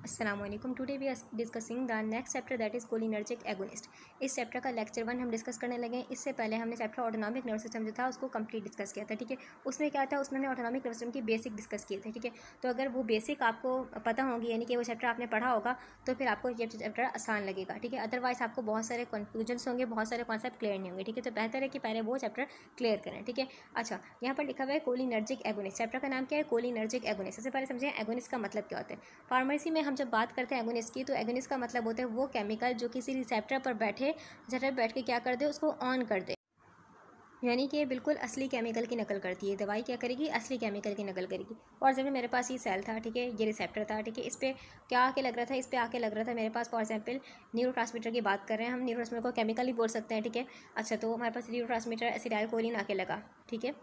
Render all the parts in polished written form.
अस्सलामुअलैकुम। Today we are discussing the next chapter that is cholinergic agonist. इस chapter का lecture 1 हम discuss करने लगे हैं। इससे पहले हमने चैप्टर ऑटोनॉमिक नर्वस सिस्टम जो था उसको कंप्लीट डिस्कस किया था। ठीक है, उसमें क्या था, उसमें हमने ऑटोनॉमिक नर्वस सिस्टम की बेसिक डिस्कस किए थे। ठीक है, तो अगर वो बेसिक आपको पता होंगी, यानी कि वो चैप्टर आपने पढ़ा होगा, तो फिर आपको ये चैप्टर आसान लगेगा। ठीक है, अदरवाइज आपको बहुत सारे कन्फ्यूजन्स होंगे, बहुत सारे कॉन्सेप्ट क्लियर नहीं होंगे। ठीक है, तो बेहतर है कि पहले वो चैप्टर क्लियर करें। ठीक है, अच्छा, यहाँ पर लिखा हुआ है कोलिनर्जिक एगोनिस्ट। चैप्टर का नाम क्या है? Cholinergic agonist. सबसे पहले समझें एगोनिस्ट का मतलब क्या होता है। फार्मेसी में हम जब बात करते हैं एगोनिस्ट की, तो एगोनिस्ट का मतलब होता है वो केमिकल जो किसी रिसेप्टर पर बैठ के क्या कर दे, उसको ऑन कर दे, यानी कि बिल्कुल असली केमिकल की नकल करती है। दवाई क्या करेगी? असली केमिकल की नकल करेगी। फॉर एग्जाम्पल मेरे पास ये सेल था, ठीक है, ये रिसेप्टर था, ठीक है, इस पर क्या आके लग रहा था, इस पर आके लग रहा था मेरे पास। फॉर एग्जाम्पल न्यूरोट्रांसमीटर की बात कर रहे हैं हम, न्यूरोट्रांसमीटर को केमिकल ही बोल सकते हैं। ठीक है, अच्छा, तो हमारे पास न्यूरोट्रांसमीटर एसिटाइलकोलिन आके लगा, ठीक है,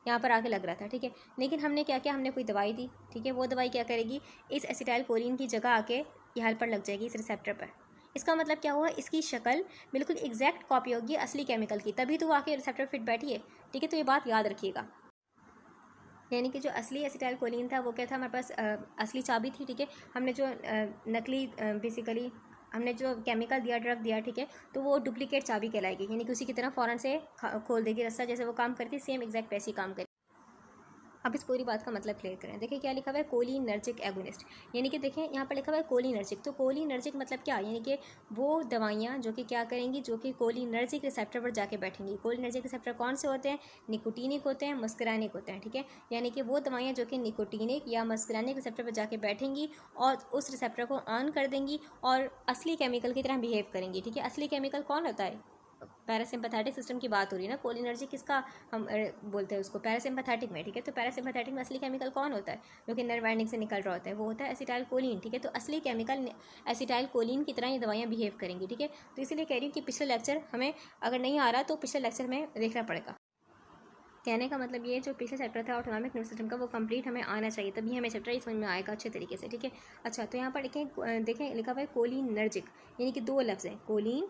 यहाँ पर आके लग रहा था। ठीक है, लेकिन हमने क्या किया, हमने कोई दवाई दी, ठीक है, वो दवाई क्या करेगी, इस एसिटाइलकोलिन की जगह आके यहाँ पर लग जाएगी, इस रिसेप्टर पर। इसका मतलब क्या हुआ, इसकी शक्ल बिल्कुल एग्जैक्ट कॉपी होगी असली केमिकल की, तभी तो वो आके रिसेप्टर फिट बैठी है। ठीक है, तो ये बात याद रखिएगा। यानी कि जो असली एसिटाइलकोलिन था वो क्या था, हमारे पास असली चाबी थी। ठीक है, हमने जो नकली बेसिकली हमने जो केमिकल दिया, ड्रग दिया, ठीक है, तो वो डुप्लीकेट चाबी कहलाएगी, यानी कि उसी की तरह फ़ौरन से खोल देगी रस्सा, जैसे वो काम करती है सेम एग्जैक्ट वैसी काम करेगी। अब इस पूरी बात का मतलब क्लियर करें। देखिए क्या लिखा हुआ है, कोलिनर्जिक एगोनिस्ट, यानी कि देखें यहाँ पर लिखा हुआ है कोलिनर्जिक। तो कोलिनर्जिक मतलब क्या, यानी कि वो दवाइयाँ जो कि क्या करेंगी, जो कि कोलिनर्जिक रिसेप्टर पर जाके बैठेंगी। कोलिनर्जिक रिसेप्टर कौन से होते हैं? निकोटीनिक होते हैं, मस्करानिक होते हैं। ठीक है, यानी कि वो दवाइयाँ जो कि निकोटीनिक या मस्करानिक रिसेप्टर पर जाके बैठेंगी और उस रिसेप्टर को ऑन कर देंगी और असली केमिकल की तरह बिहेव करेंगी। ठीक है, असली केमिकल कौन होता है? पैरासिम्पैथेटिक सिस्टम की बात हो रही है ना। कोलिनर्जिक किसका हम बोलते हैं उसको? पैरासिम्पैथेटिक में। ठीक है, तो पैरासिम्पैथेटिक में असली केमिकल कौन होता है जो कि नर्व एंडिंग से निकल रहा होता है? वो होता है एसिटाइलकोलिन। ठीक है, तो असली केमिकल एसिटाइलकोलिन की तरह ये दवाइयाँ बिहेव करेंगी। ठीक है, तो इसीलिए कह रही हूँ कि पिछले लेक्चर हमें अगर नहीं आ रहा तो पिछले लेक्चर में देखना पड़ेगा। कहने का मतलब ये, जो पिछले चैप्टर था ऑटोनॉमिक नर्वस सिस्टम का, वो कंप्लीट हमें आना चाहिए, तभी हमें चैप्टर समझ में आएगा अच्छे तरीके से। ठीक है, अच्छा, तो यहाँ पर देखें लिखा हुआ है कोलिनर्जिक, यानी कि दो लफ्ज़ हैं, कोलिन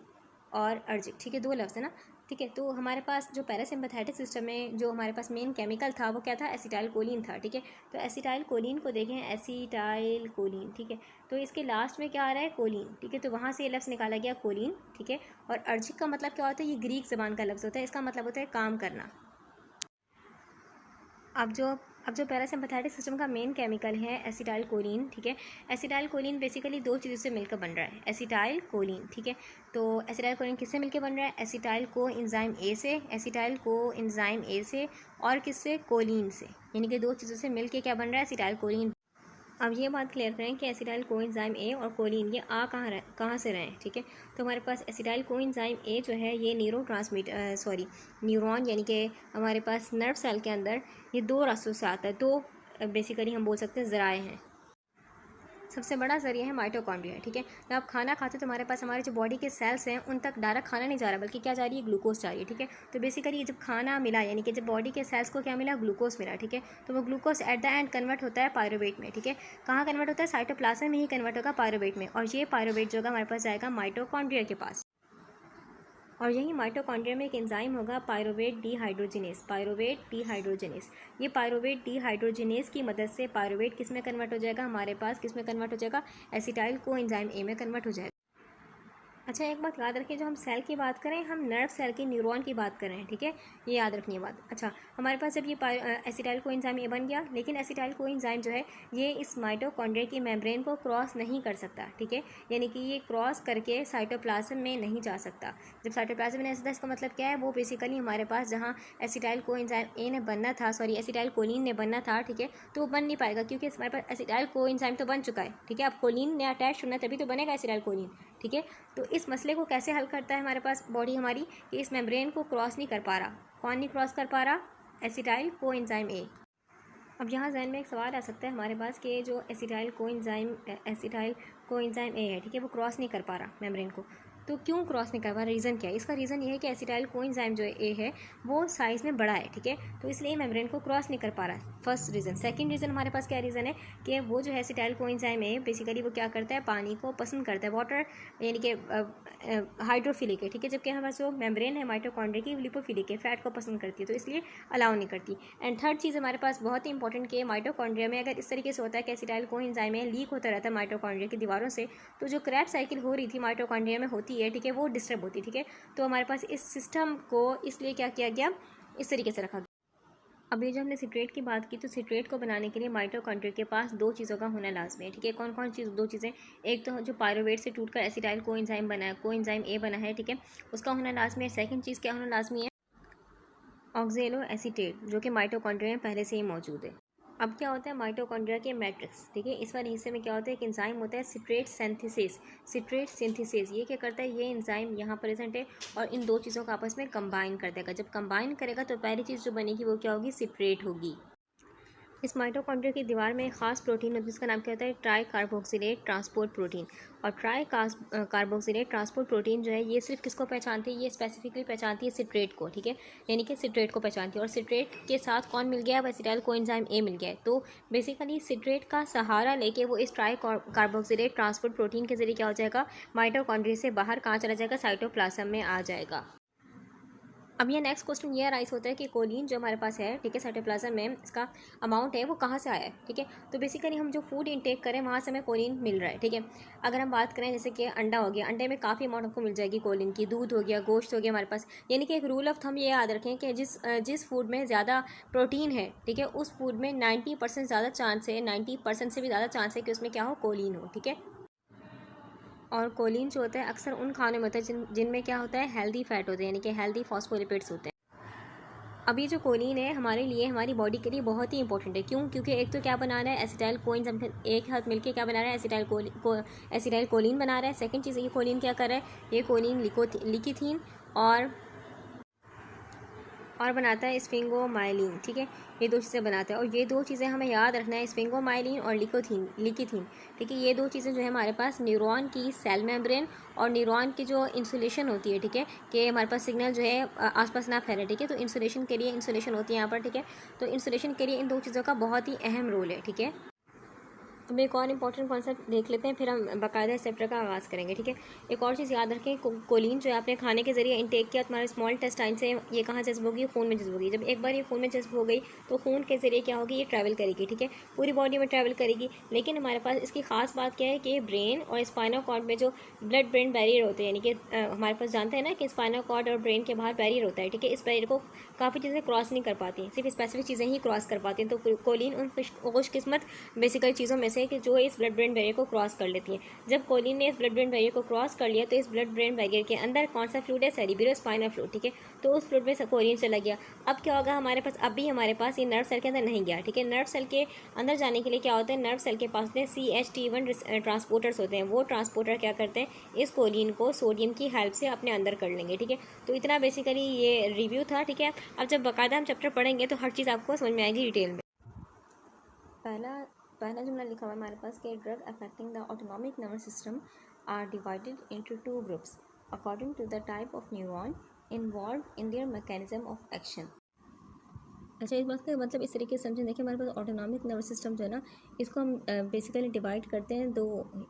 और अर्जिक। ठीक है, दो लफ्ज़ है ना। ठीक है, तो हमारे पास जो पैरासिम्पैथेटिक सिस्टम में जो हमारे पास मेन केमिकल था वो क्या था? एसिटाइलकोलिन था। ठीक है, तो एसिटाइलकोलिन को देखें, एसिटाइलकोलिन, ठीक है, तो इसके लास्ट में क्या आ रहा है? कोलिन। ठीक है, तो वहाँ से ये लफ्ज़ निकाला गया कोलिन। ठीक है, और अर्जिक का मतलब क्या होता है? ये ग्रीक ज़बान का लफ्ज़ होता है, इसका मतलब होता है काम करना। अब जो पैरासिम्पैथेटिक सिस्टम का मेन केमिकल है एसिटाइलकोलिन। ठीक है, एसिटाइलकोलिन बेसिकली दो चीज़ों से मिलकर बन रहा है, एसिटाइलकोलिन। ठीक है, तो एसिटाइलकोलिन किससे मिलकर बन रहा है? एसिटाइल को एंजाइम ए से, एसिटाइल को एंजाइम ए से, और किससे? कोलिन से, यानी कि दो चीज़ों से मिलकर क्या बन रहा है? एसिटाइलकोलिन। अब ये बात क्लियर करें कि एसिटाइल कोएंजाइम ए और कोलिन ये कहाँ से रहे हैं। ठीक है, तो हमारे पास एसिटाइल कोएंजाइम ए जो है ये न्यूरॉन, यानी कि हमारे पास नर्व सेल के अंदर ये दो रास्तों से आता है। दो बेसिकली हम बोल सकते हैं ज़राए हैं। सबसे बड़ा जरिया है माइटोकॉन्ड्रिया। ठीक है, जब आप खाना खाते हो तो हमारे पास हमारे जो बॉडी के सेल्स हैं उन तक डायरेक्ट खाना नहीं जा रहा, बल्कि क्या जा रही है? ग्लूकोज जा रही है। ठीक है, तो बेसिकली जब खाना मिला, यानी कि जब बॉडी के सेल्स को क्या मिला? ग्लूकोज मिला। ठीक है, तो वो glucose at the end convert होता है पायरुवेट में। ठीक है, कहाँ कन्वर्ट होता है? साइटोप्लाज्म में ही कन्वर्ट होगा पायरुवेट में, और ये पायरुवेट जो होगा हमारे पास जाएगा माइटोकॉन्ड्रिया के पास, और यही माइटोकॉन्ड्रिया में एक एंजाइम होगा पायरुवेट डीहाइड्रोजिनेस। पायरुवेट डीहाइड्रोजिनेस, ये पायरुवेट डीहाइड्रोजिनेस की मदद से पायरुवेट किस में कन्वर्ट हो जाएगा? हमारे पास किस में कन्वर्ट हो जाएगा? एसिटाइल को एंजाइम ए में कन्वर्ट हो जाएगा। अच्छा, एक बात याद रखिए, जो हम सेल की बात करें, हम नर्व सेल की, न्यूरॉन की बात कर रहे हैं। ठीक है, ये याद रखनी है बात। अच्छा, हमारे पास जब ये एसिटाइल को एंजाइम ए बन गया, लेकिन एसिटाइल को एंजाइम जो है ये इस माइटोकॉन्ड्रिया की मेम्ब्रेन को क्रॉस नहीं कर सकता। ठीक है, यानी कि ये क्रॉस करके साइटोप्लाज्म में नहीं जा सकता। जब साइटोप्लाज्म में नहीं जाता, इसका मतलब क्या है? वो बेसिकली हमारे पास जहाँ एसिटाइल को एंजाइम ए ने बनना था, सॉरी एसिटाइल कोलिन ने बनना था, ठीक है, तो वो बन नहीं पाएगा, क्योंकि हमारे पास एसिटाइल को एंजाइम तो बन चुका है। ठीक है, अब कोलिन ने अटैच होना तभी तो बनेगा एसिटाइल कोलिन। ठीक है, तो इस मसले को कैसे हल करता है हमारे पास बॉडी हमारी, कि इस मेम्ब्रेन को क्रॉस नहीं कर पा रहा। कौन नहीं क्रॉस कर पा रहा? Acetyl co enzyme A. अब यहाँ जहन में एक सवाल आ सकता है हमारे पास कि जो एसिटाइल को एंजाइम ए है, ठीक है, वो क्रॉस नहीं कर पा रहा मेम्ब्रेन को, तो क्यों क्रॉस नहीं कर पा रहा, रीज़न क्या है? इसका रीज़न ये है कि एसिटाइल कोएंजाइम जो ए है वो साइज़ में बड़ा है, ठीक है, तो इसलिए मेम्ब्रेन को क्रॉस नहीं कर पा रहा है, फर्स्ट रीज़न। सेकंड रीज़न हमारे पास क्या रीज़न है कि वो जो है एसिटाइल कोएंजाइम है बेसिकली वो क्या करता है, पानी को पसंद करता है, वाटर यानी कि हाइड्रोफिलिक है, ठीक है, जबकि हमारे पास जो मेम्ब्रेन है माइटोकॉन्ड्रिया की लिपोफिलिक है, फैट को पसंद करती है, तो इसलिए अलाउ नहीं करती। एंड थर्ड चीज़ हमारे पास बहुत ही इंपॉर्टेंट कि माइटोकॉन्ड्रिया में अगर इस तरीके से होता है कि एसिटाइल कोएंजाइम है लीक होता रहता है माइटोकॉन्ड्रिया की दीवारों से, तो जो क्रैब साइकिल हो रही थी माइटोकॉन्ड्रिया में होती है, ठीक है, वो डिस्टर्ब होती है, ठीक है, तो हमारे पास इस सिस्टम को इसलिए क्या किया गया, इस तरीके से रखा गया। अब ये जो हमने सिट्रेट की बात की, तो सिट्रेट को बनाने के लिए माइटोकॉन्ड्रिया के पास दो चीज़ों का होना लाजमी है, ठीक है, कौन कौन चीज़, दो चीज़ें, एक तो जो पायरुवेट से टूटकर एसिटाइल कोएंजाइम बना है, कोएंजाइम ए बना है, ठीक है, उसका होना लाजमी है। सेकंड चीज़ क्या होना लाजमी है, ऑक्जेलो एसीटेट, जो कि माइटोकॉन्ड्रिया में पहले से ही मौजूद है। अब क्या होता है माइटोकॉन्ड्रिया के मैट्रिक्स, ठीक है, इस वाले हिस्से में क्या होता है, एक एंजाइम होता है सिट्रेट सिंथेसिस, सिट्रेट सिंथेसिस, ये क्या करता है, ये एंजाइम यहाँ प्रेजेंट है और इन दो चीज़ों को आपस में कंबाइन कर देगा। जब कंबाइन करेगा तो पहली चीज़ जो बनेगी वो क्या होगी, सिट्रेट होगी। इस माइटोकॉन्ड्रिया की दीवार में एक खास प्रोटीन होता है जिसका नाम क्या होता है, ट्राई कार्बोक्सिलेट ट्रांसपोर्ट प्रोटीन। और ट्राई कार्बोक्सिलेट ट्रांसपोर्ट प्रोटीन जो है ये सिर्फ किसको पहचानती है, ये स्पेसिफिकली पहचानती है सिट्रेट को, ठीक है, यानी कि सिट्रेट को पहचानती है। और सिट्रेट के साथ कौन मिल गया है, एसिटाइल कोएंजाइम ए मिल गया है। तो बेसिकली सिट्रेट का सहारा लेके वो इस ट्राई कार्बोक्सिलेट ट्रांसपोर्ट प्रोटीन के जरिए क्या हो जाएगा, माइटोकॉन्ड्रिया से बाहर कहाँ चला जाएगा, साइटोप्लाज्म में आ जाएगा। अब ये नेक्स्ट क्वेश्चन ये राइज होता है कि कोलिन जो हमारे पास है, ठीक है, साइटोप्लाज्म में इसका अमाउंट है वो कहाँ से आया है, ठीक है, तो बेसिकली हम जो फूड इंटेक करें वहाँ से हमें कोलिन मिल रहा है, ठीक है। अगर हम बात करें जैसे कि अंडा हो गया, अंडे में काफ़ी अमाउंट आपको मिल जाएगी कोलिन की, दूध हो गया, गोश्त हो गया हमारे पास, यानी कि एक रूल ऑफ थंब ये याद रखें कि जिस फूड में ज़्यादा प्रोटीन है, ठीक है, उस फूड में 90% ज़्यादा चांस है, 90% से भी ज़्यादा चांस है कि उसमें क्या हो, कोलिन हो, ठीक है। और कोलिन जो होता है अक्सर उन खानों में होता है जिनमें क्या होता है, हेल्दी फैट होते हैं, यानी कि हेल्दी फॉस्फोलिपिड्स होते हैं। अब ये जो कोलिन है हमारे लिए, हमारी बॉडी के लिए बहुत ही इंपॉर्टेंट है, क्यों, क्योंकि एक तो क्या बना रहा है, एसिटाइल कोएंजाइम एक साथ मिलकर क्या बना रहा है, एसिटाइल कोलिन बना रहा है। सेकंड चीज़ ये कोलिन क्या कर रहा है, ये कोलिन लिकोथीन और बनाता है स्फिंगोमाइलिन, ठीक है, ये दो चीज़ें बनाता है। और ये दो चीज़ें हमें याद रखना है, स्फिंगोमाइलिन और लिकोथीन, ठीक है, ये दो चीज़ें जो है हमारे पास न्यूरॉन की सेल मेम्ब्रेन और न्यूरॉन की जो इंसुलेशन होती है, ठीक है, कि हमारे पास सिग्नल जो है आसपास ना फैले, ठीक है, तो इंसुलेशन के लिए इंसुलेशन होती है यहाँ पर, ठीक है, तो इंसुलेशन के लिए इन दो चीज़ों का बहुत ही अहम रोल है, ठीक है। अब एक और इंपॉर्टेंट कॉन्सेप्ट देख लेते हैं, फिर हम बाकायदा इस चैप्टर का आगाज़ करेंगे, ठीक है। एक और चीज़ याद रखें, कोलिन जो है आपने खाने के जरिए इंटेक किया, तुम्हारे स्मॉल इंटेस्टाइन से ये कहाँ जज्ब होगी, खून में जज्ब होगी। जब एक बार ये खून में जज्ब हो गई तो खून के जरिए क्या होगी, ये ट्रैवल करेगी, ठीक है, पूरी बॉडी में ट्रैवल करेगी। लेकिन हमारे पास इसकी खास बात क्या है कि ब्रेन और स्पाइनल कॉर्ड में जो ब्लड ब्रेन बैरियर होते हैं, यानी कि हमारे पास जानते हैं ना कि स्पाइनल कॉर्ड और ब्रेन के बाहर बैरियर होता है, ठीक है, इस बैरियर को काफ़ी चीज़ें क्रॉस नहीं कर पाती, सिर्फ स्पेसिफिक चीज़ें ही क्रॉस कर पाती हैं। तो कोलिन उन खुशकिस्मत बेसिकल चीज़ों में से कि जो इस ब्लड ब्रेन बैरियर को क्रॉस कर लेती है। जब कोलिन ने इस ब्लड ब्रेन बैरियर को क्रॉस कर लिया तो इस ब्लड ब्रेन बैरियर के अंदर कौन सा फ्लूइड है, सेरिब्रोस्पाइनल फ्लूइड, ठीक है, तो उस फ्लूइड में कोलिन चला गया। अब क्या होगा हमारे पास, अभी हमारे पास ये नर्व सेल के अंदर नहीं गया, ठीक है, नर्व सेल के अंदर जाने के लिए क्या होता है, नर्व सेल के पास में CHT1 ट्रांसपोर्टर्स होते हैं, वो ट्रांसपोर्टर क्या करते हैं, इस कोलिन को सोडियम की हेल्प से अपने अंदर कर लेंगे, ठीक है। तो इतना बेसिकली ये रिव्यू था, ठीक है। अब जब बाकायदा हम चैप्टर पढ़ेंगे तो हर चीज़ आपको समझ में आएगी डिटेल में। पहला जुमला लिखा हुआ है हमारे पास कि drug affecting the autonomic nervous system are divided into 2 groups according to the type of neuron involve in their mechanism of action. अच्छा, इस बात का मतलब इस तरीके से समझें, देखिए हमारे पास ऑटोनॉमिक नर्वस सिस्टम जो है ना, इसको हम बेसिकली डिवाइड करते हैं दो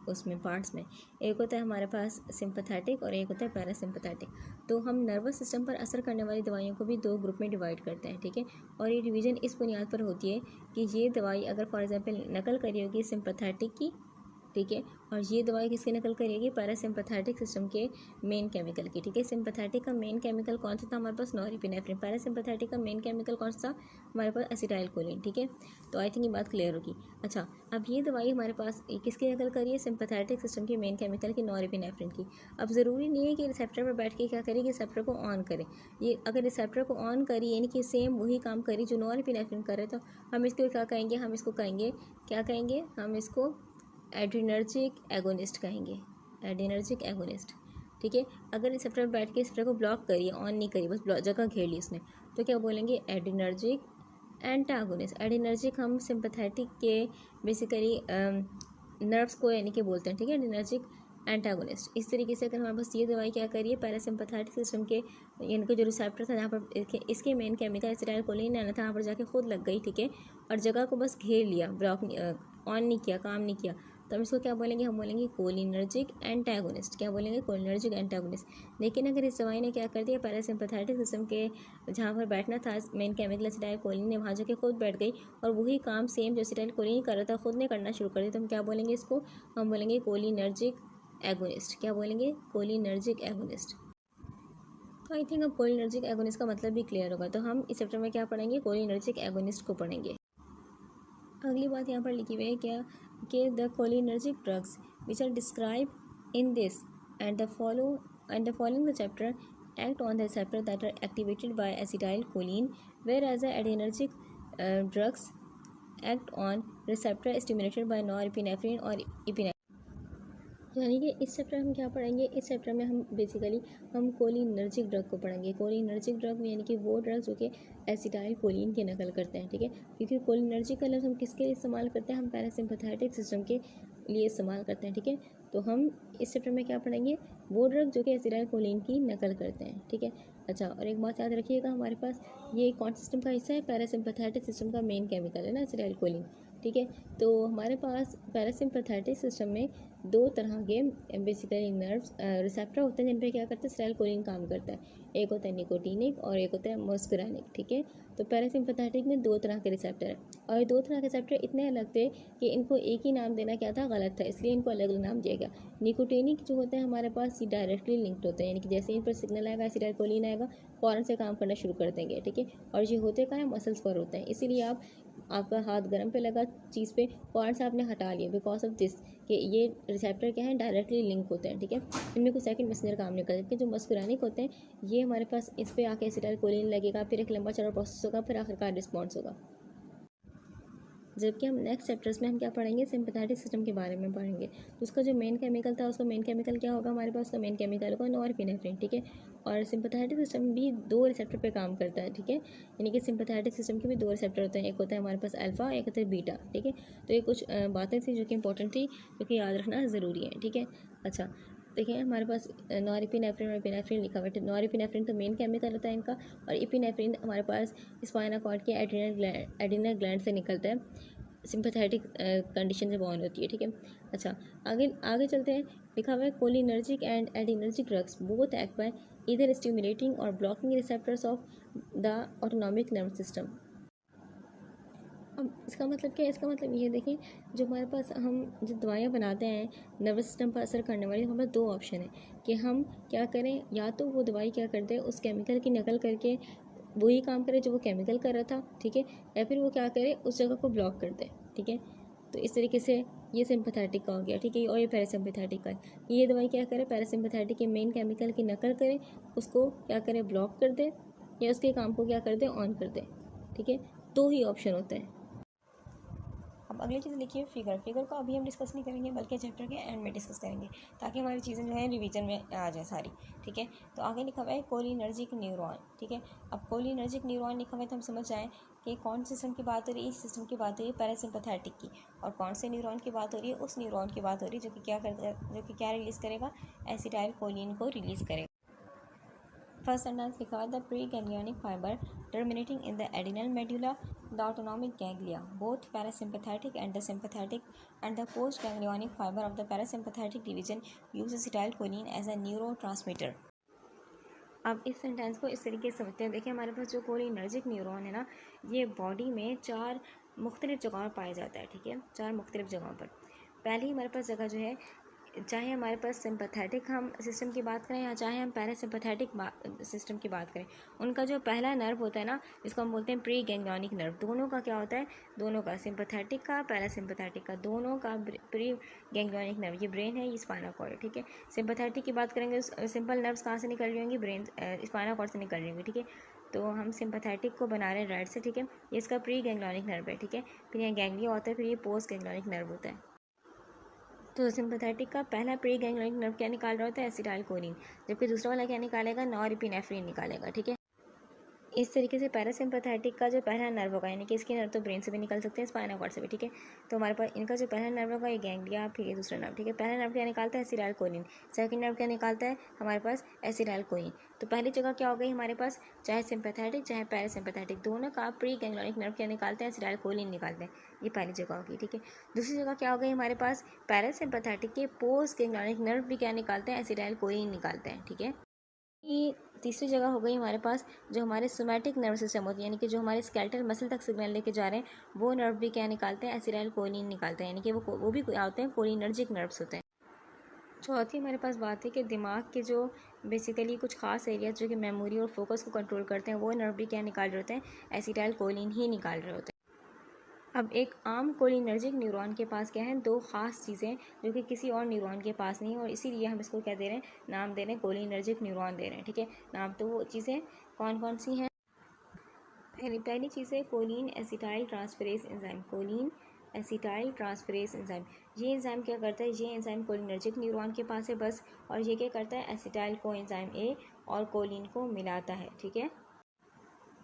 उसमें पार्ट्स में। एक होता है हमारे पास सिंपैथेटिक और एक होता है पैरासिम्पैथेटिक। तो हम नर्वस सिस्टम पर असर करने वाली दवाइयों को भी दो ग्रुप में डिवाइड करते हैं, ठीक है। और ये डिवीज़न इस बुनियाद पर होती है कि ये दवाई अगर फॉर एग्जाम्पल नकल करी होगी सिंपैथेटिक की, ठीक है, और ये दवाई किसकी नकल करेगी, पैरासिम्पैथेटिक सिस्टम के मेन केमिकल की, ठीक है। सिंपैथेटिक का मेन केमिकल कौन सा था हमारे पास, नॉरएपिनेफ्रिन। पैरासिम्पैथेटिक का मेन केमिकल कौन सा, हमारे पास एसिटाइल कोलिन, ठीक है। तो आई थिंक ये बात क्लियर होगी। अच्छा, अब ये दवाई हमारे पास किसकी नकल करी है, सिंपैथेटिक सिस्टम के मेन केमिकल की, नॉरएपिनेफ्रिन की। अब ज़रूरी नहीं है कि रिसेप्टर पर बैठ के क्या करेगी, रिसेप्टर को ऑन करे। ये अगर रिसेप्टर को ऑन करी यानी कि सेम वही काम करी जो नॉरएपिनेफ्रिन कर रहे, तो हम इसको क्या कहेंगे, हम इसको कहेंगे, क्या कहेंगे, हम इसको एड्रीनर्जिक एगोनिस्ट कहेंगे, एड्रीनर्जिक एगोनिस्ट, ठीक है। अगर रिसेप्टर बैठ के रिसेप्टर को ब्लॉक करिए, ऑन नहीं करिए, बस जगह घेर ली इसने, तो क्या बोलेंगे, एड्रीनर्जिक एंटागोनिस्ट। एड्रीनर्जिक हम सिंपैथेटिक के बेसिकली नर्व्स को यानी कि बोलते हैं, ठीक है, एड्रीनर्जिक एंटागोनिस्ट। इस तरीके से अगर हमारे पास ये दवाई क्या करिए, पैरासिम्पैथेटिक सिस्टम के इनके जो रिसेप्टर था जहाँ पर इसके मेन केमिकल एसिटाइलकोलिन आना था, वहाँ पर जाके खुद लग गई, ठीक है, और जगह को बस घेर लिया, ब्लॉक ऑन नहीं किया, काम नहीं किया, तो हम इसको क्या बोलेंगे, हम बोलेंगे कोलिनर्जिक एंटागोनिस्ट। क्या बोलेंगे, कोलिनर्जिक एंटागोनिस्ट। लेकिन अगर इस दवाई ने क्या कर दिया, पैरासिम्पैथेटिक सिस्टम के जहाँ पर बैठना था मेन केमिकल एसिटाइलकोलिन ने, वहाँ जाके खुद बैठ गई और वही काम सेम जो एसिटाइलकोलिन कर रहा था खुद ने करना शुरू कर दिया, तो हम क्या बोलेंगे इसको, हम बोलेंगे कोलिनर्जिक एगोनिस्ट। क्या बोलेंगे, कोलिनर्जिक एगोनिस्ट। तो आई थिंक अब कोलिनर्जिक एगोनिस्ट का मतलब भी क्लियर होगा। तो हम इस चैप्टर में क्या पढ़ेंगे, कोलिनर्जिक एगोनिस्ट को पढ़ेंगे। अगली बात यहाँ पर लिखी हुई है क्या, कि the cholinergic drugs which are describe in this and the following the chapter act on the receptor that are activated by acetylcholine, whereas the adrenergic drugs act on receptor stimulated by norepinephrine or epinephrine। यानी कि इस chapter में हम क्या पढ़ेंगे, इस chapter में हम बेसिकली हम कोलिनर्जिक ड्रग को पढ़ेंगे। कोलिनर्जिक ड्रग में यानी कि वो ड्रग जो कि एसिटाइलकोलिन की नकल करते हैं, ठीक है, क्योंकि कोलिनर्जिक का लफ्ज़ हम किसके लिए इस्तेमाल करते हैं, हम पैरासिम्पैथेटिक सिस्टम के लिए इस्तेमाल करते हैं, ठीक है। तो हम इस चैप्टर में क्या पढ़ेंगे, वो ड्रग जो कि एसिटाइलकोलिन की नकल करते हैं, ठीक है। अच्छा, और एक बात याद रखिएगा, हमारे पास ये कौन सिस्टम का हिस्सा है, पैरासिम्पैथेटिक सिस्टम का मेन केमिकल है ना एसिटाइलकोलिन, ठीक है। तो हमारे पास पैरासिम्पैथेटिक सिस्टम में दो तरह के बेसिकली नर्व्स रिसेप्टर होते हैं जिन पे क्या करते हैं, एसिटाइलकोलिन काम करता है। एक होता है निकोटीनिक और एक होता है मस्कुरानिक, ठीक है। तो पैरासिम्पैथेटिक में दो तरह के रिसेप्टर हैं और ये दो तरह के रिसेप्टर इतने अलग थे कि इनको एक ही नाम देना क्या था, गलत था, इसलिए इनको अलग अलग नाम दिया गया। निकोटीनिक जो होते हैं हमारे पास ये डायरेक्टली लिंक्ड होते हैं, यानी कि जैसे इन पर सिग्नल आएगा एसिटाइलकोलिन आएगा फ़ौरन से काम करना शुरू कर देंगे, ठीक है। और ये होते कहाँ हैं, मसल्स पर होते हैं, इसीलिए आपका हाथ गर्म पे लगा चीज़ पे फ़ौरन से आपने हटा लिया, बिकॉज ऑफ दिस कि ये रिसेप्टर क्या है, डायरेक्टली लिंक होते हैं, ठीक है। इनमें कोई सेकंड मैसेंजर काम नहीं करते। जबकि जो मस्कुरानिक होते हैं ये हमारे पास इस पर आके एसिटाइलकोलिन लगेगा, फिर एक लंबा चौड़ा प्रोसेस होगा, फिर आखिरकार रिस्पॉन्स होगा। जबकि हम नेक्स्ट चैप्टर्स में हम क्या पढ़ेंगे, सिंपैथेटिक सिस्टम के बारे में पढ़ेंगे। तो उसका जो मेन केमिकल था, उसका मेन केमिकल क्या होगा हमारे पास, उसका मेन केमिकल होगा नॉरएपिनेफ्रिन, ठीक है। और सिंपैथेटिक सिस्टम भी दो रिसेप्टर पे काम करता है, ठीक है। यानी कि सिंपैथेटिक सिस्टम के भी दो रिसेप्टर होते हैं, एक होता है हमारे पास अल्फा, एक होता है बीटा, ठीक है। तो ये कुछ बातें थी जो कि इंपॉर्टेंट थी, जो कि याद रखना ज़रूरी है, ठीक है। अच्छा, देखिए हमारे पास नॉरएपिनेफ्रिन और एपिनेफ्रिन लिखा हुआ है। नॉरएपिनेफ्रिन तो मेन केमिकल होता है इनका, और एपिनेफ्रिन हमारे पास स्पाइनल कॉर्ड के एड्रिनल ग्लैंड से निकलता है, सिंपैथेटिक कंडीशन जब ऑन होती है, ठीक है। अच्छा, आगे आगे चलते हैं। लिखा हुआ है cholinergic and adrenergic drugs both act by either stimulating और blocking receptors of the autonomic nervous system. अब इसका मतलब क्या है, इसका मतलब ये देखें, जो हमारे पास हम जो दवाइयाँ बनाते हैं नर्वस सिस्टम पर असर करने वाली, हमारे पास दो ऑप्शन है कि हम क्या करें, या तो वो दवाई क्या करते हैं उस केमिकल की नकल करके वही काम करे जो वो केमिकल कर रहा था, ठीक है, या फिर वो क्या करे उस जगह को ब्लॉक कर दे, ठीक है। तो इस तरीके से ये सिंपैथेटिक का हो गया, ठीक है, और ये पैरासिम्पैथेटिक का है। ये दवाई क्या करे, पैरासिम्पैथेटिक के मेन केमिकल की नकल करे, उसको क्या करे, ब्लॉक कर दे, या उसके काम को क्या कर दे, ऑन कर दे, ठीक है। दो ही ऑप्शन होते हैं। अब अगली चीज़ लिखिए फिगर को अभी हम डिस्कस नहीं करेंगे, बल्कि चैप्टर के एंड में डिस्कस करेंगे, ताकि हमारी चीज़ें जो है रिवीजन में आ जाए सारी, ठीक है। तो आगे लिखा हुआ है कोलिनर्जिक न्यूरॉन, ठीक है। अब कोलिनर्जिक न्यूरॉन लिखा हुआ है तो हम समझ जाएँ कि कौन सिस्टम की बात हो रही है, इस सिस्टम की बात हो रही है पैरासिम्पैथेटिक की, और कौन से न्यूरॉन की बात हो रही है, उस न्यूरॉन की बात हो रही है जो कि क्या करता है, जो कि क्या रिलीज़ करेगा, एसिटाइलकोलिन को रिलीज़ करेगा। फर्स्ट सेंटेंस लिखा हुआ है the pre ganglionic fibre terminating in the adrenal medulla, the autonomic ganglia, both parasympathetic and the sympathetic and the post ganglionic fibre of the parasympathetic division use acetylcholine as a neurotransmitter. अब इस sentence को इस तरीके से समझते हैं। देखिए हमारे पास जो कोलिनर्जिक न्यूरॉन है ना, ये बॉडी में चार मुख्तलिफ जगहों पर पाया जाता है, ठीक है, चार मुख्तलिफ जगहों पर। पहली हमारे पास जगह जो है, चाहे हमारे पास सिंपैथेटिक हम सिस्टम की बात करें या चाहे हम पैरासिम्पैथेटिक सिस्टम की बात करें, उनका जो पहला नर्व होता है ना, जिसको हम बोलते हैं प्री गैंग्लियोनिक नर्व, दोनों का क्या होता है, दोनों का सिंपैथेटिक का पैरासिम्पैथेटिक का दोनों का प्री गैंग्लियोनिक नर्व, ये ब्रेन है, ये स्पाइनल कॉर्ड है, ठीक है। सिंपैथेटिक की बात करेंगे, सिंपल नर्व्स कहाँ से निकल रही होंगी, ब्रेन स्पाइनल कॉर्ड से निकल रही होंगी, ठीक है। तो हम सिंपैथेटिक को बना रहे हैं राइट से, ठीक है, ये इसका प्री गैंग्लियोनिक नर्व है, ठीक है। फिर यहाँ गैंग्लिया होता है, फिर ये पोस्ट गैंग्लियोनिक नर्व होता है। तो सिंपैथेटिक का पहला प्री गैंग्लियोनिक नर्व क्या निकाल रहा होता है, एसिटाइलकोलिन, जबकि दूसरा वाला क्या निकालेगा, नॉरएपिनेफ्रिन निकालेगा, ठीक है। इस तरीके से पैरासिम्पैथेटिक का जो पहला नर्व होगा, यानी कि इसके नर्व तो ब्रेन से भी निकल सकते हैं, स्पाइनल कॉर्ड से भी, ठीक है। तो हमारे पास इनका जो पहला नर्व होगा ये गैंग्लिया, फिर ये दूसरा नर्व, ठीक है। पहला नर्व क्या निकालता है? एसिटाइलकोलिन। सेकंड नर्व क्या निकालता है हमारे पास? एसिटाइलकोलिन। तो पहली जगह क्या हो गई हमारे पास? चाहे सिंपैथेटिक चाहे पैरासिम्पैथेटिक, दोनों का प्री गैंग्लियोनिक नर्व क्या निकालते हैं? एसिटाइलकोलिन निकालते हैं। ये पहली जगह होगी, ठीक है। दूसरी जगह क्या हो गई हमारे पास? पैरासिम्पैथेटिक के पोस्ट गैंग्लियोनिक नर्व भी क्या निकालते हैं? एसिटाइलकोलिन निकालते हैं, ठीक है। ये तीसरी जगह हो गई हमारे पास जो हमारे सोमैटिक नर्व सिस्टम होती है, यानी कि जो हमारे स्केलेटल मसल तक सिग्नल लेके जा रहे हैं, वो नर्व भी क्या निकालते हैं? एसिटाइलकोलिन निकालते हैं, यानी कि वो भी क्या होते हैं? कोलिनर्जिक नर्व्स होते हैं। चौथी हमारे पास बात है कि दिमाग के जो बेसिकली कुछ खास एरियाज जो कि मेमोरी और फोकस को कंट्रोल करते हैं, वो नर्व भी क्या निकाल रहे होते हैं? एसिटाइलकोलिन ही निकाल रहे होते हैं। अब एक आम कोलिनर्जिक न्यूरॉन के पास क्या है? दो खास चीज़ें जो कि किसी और न्यूरॉन के पास नहीं है, और इसीलिए हम इसको क्या दे रहे हैं? नाम दे रहे हैं कोलिनर्जिक न्यूरॉन दे रहे हैं, ठीक है। नाम तो वो चीज़ें कौन कौन सी हैं? पहली चीज़ है choline acetyl transferase enzyme. Choline acetyl transferase enzyme, ये एंजाइम क्या करता है? ये एंजाइम कोलिनर्जिक न्यूरॉन के पास है बस, और ये क्या करता है? एसिटाइल को एंजाइम ए और कोलिन को मिलाता है, ठीक है।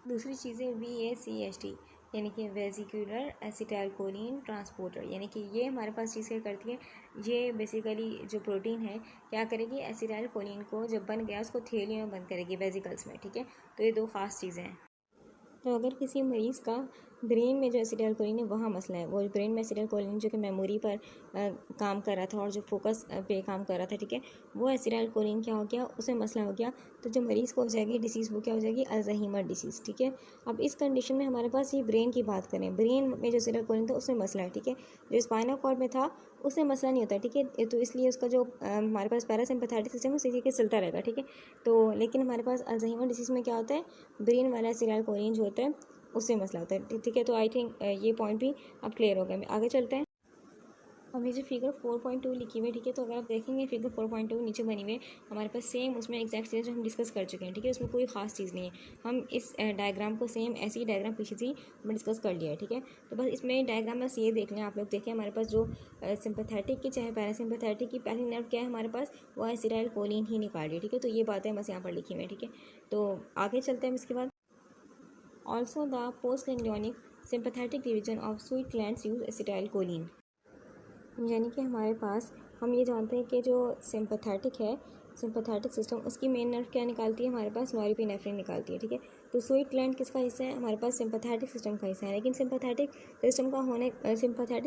दूसरी चीज़ है VACHT, यानी कि वेजिकुलर एसिटाइलकोलिन ट्रांसपोर्टर, यानी कि ये हमारे पास चीज़ क्या करती है? ये बेसिकली जो प्रोटीन है क्या करेगी? एसिटाइलकोलिन को जब बन गया उसको थैलियों में बंद करेगी, वेजिकल्स में, ठीक है। तो ये दो खास चीज़ें हैं। तो अगर किसी मरीज़ का ब्रेन में जो एसिटाइलकोलिन है वहाँ मसला है, वो ब्रेन में एसिटाइलकोलिन जो कि मेमोरी पर काम कर रहा था और जो फोकस पे काम कर रहा था, ठीक है, वो एसिटाइलकोलिन क्या हो गया? उसमें मसला हो गया, तो जो मरीज़ को हो जाएगी डिसीज़, वो क्या हो जाएगी? अल्जाइमर डिसीज़, ठीक है। अब इस कंडीशन में हमारे पास ये ब्रेन की बात करें, ब्रेन में जो एसिटाइलकोलिन था उसमें मसला है, ठीक है। जो स्पाइनल कॉर्ड में था उसमें मसला नहीं होता, ठीक है। तो इसलिए उसका जो हमारे पास पैरासिम्पैथेटिक सिस्टम है उसी तरीके चलता रहेगा, ठीक है। तो लेकिन हमारे पास अल्जाइमर डिसीज़ में क्या होता है? ब्रेन वाला एसिटाइलकोलिन जो होता है उससे मसला होता है, ठीक है। तो आई थिंक ये पॉइंट भी अब क्लियर हो गया। आगे चलते हैं। अब ये जो फिगर 4.2 लिखी हुई है, ठीक है, तो अगर आप देखेंगे फिगर 4.2 नीचे बनी हुई है हमारे पास, सेम उसमें एग्जैक्ट चीज़ जो हम डिस्कस कर चुके हैं, ठीक है। उसमें कोई खास चीज़ नहीं है, हम इस डायग्राम को सेम ऐसी ही डायग्राम पीछे से हमने डिस्कस कर लिया है, ठीक है। तो बस इसमें डायग्राम बस ये देख लें आप लोग, देखें हमारे पास जो सिंपैथेटिक की चाहे पैरासिम्पैथेटिक की पहली नर्व क्या है हमारे पास? वो एसिटाइलकोलिन ही निकाल रही है, ठीक है। तो ये बातें बस यहाँ पर लिखी हुई है, ठीक है। तो आगे चलते हैं इसके बाद। Also, the postganglionic sympathetic division of sweet glands use acetylcholine, यानी कि हमारे पास हम ये जानते हैं कि जो सिंपैथेटिक है, सिंपैथेटिक सिस्टम, उसकी मेन नर्व क्या निकालती है हमारे पास? नॉरएपिनेफ्रिन निकालती है, ठीक है। तो स्वीट ग्लैंड किसका हिस्सा है? हमारे पास सिंपैथेटिक सिस्टम का हिस्सा है, लेकिन सिंपैथेटिक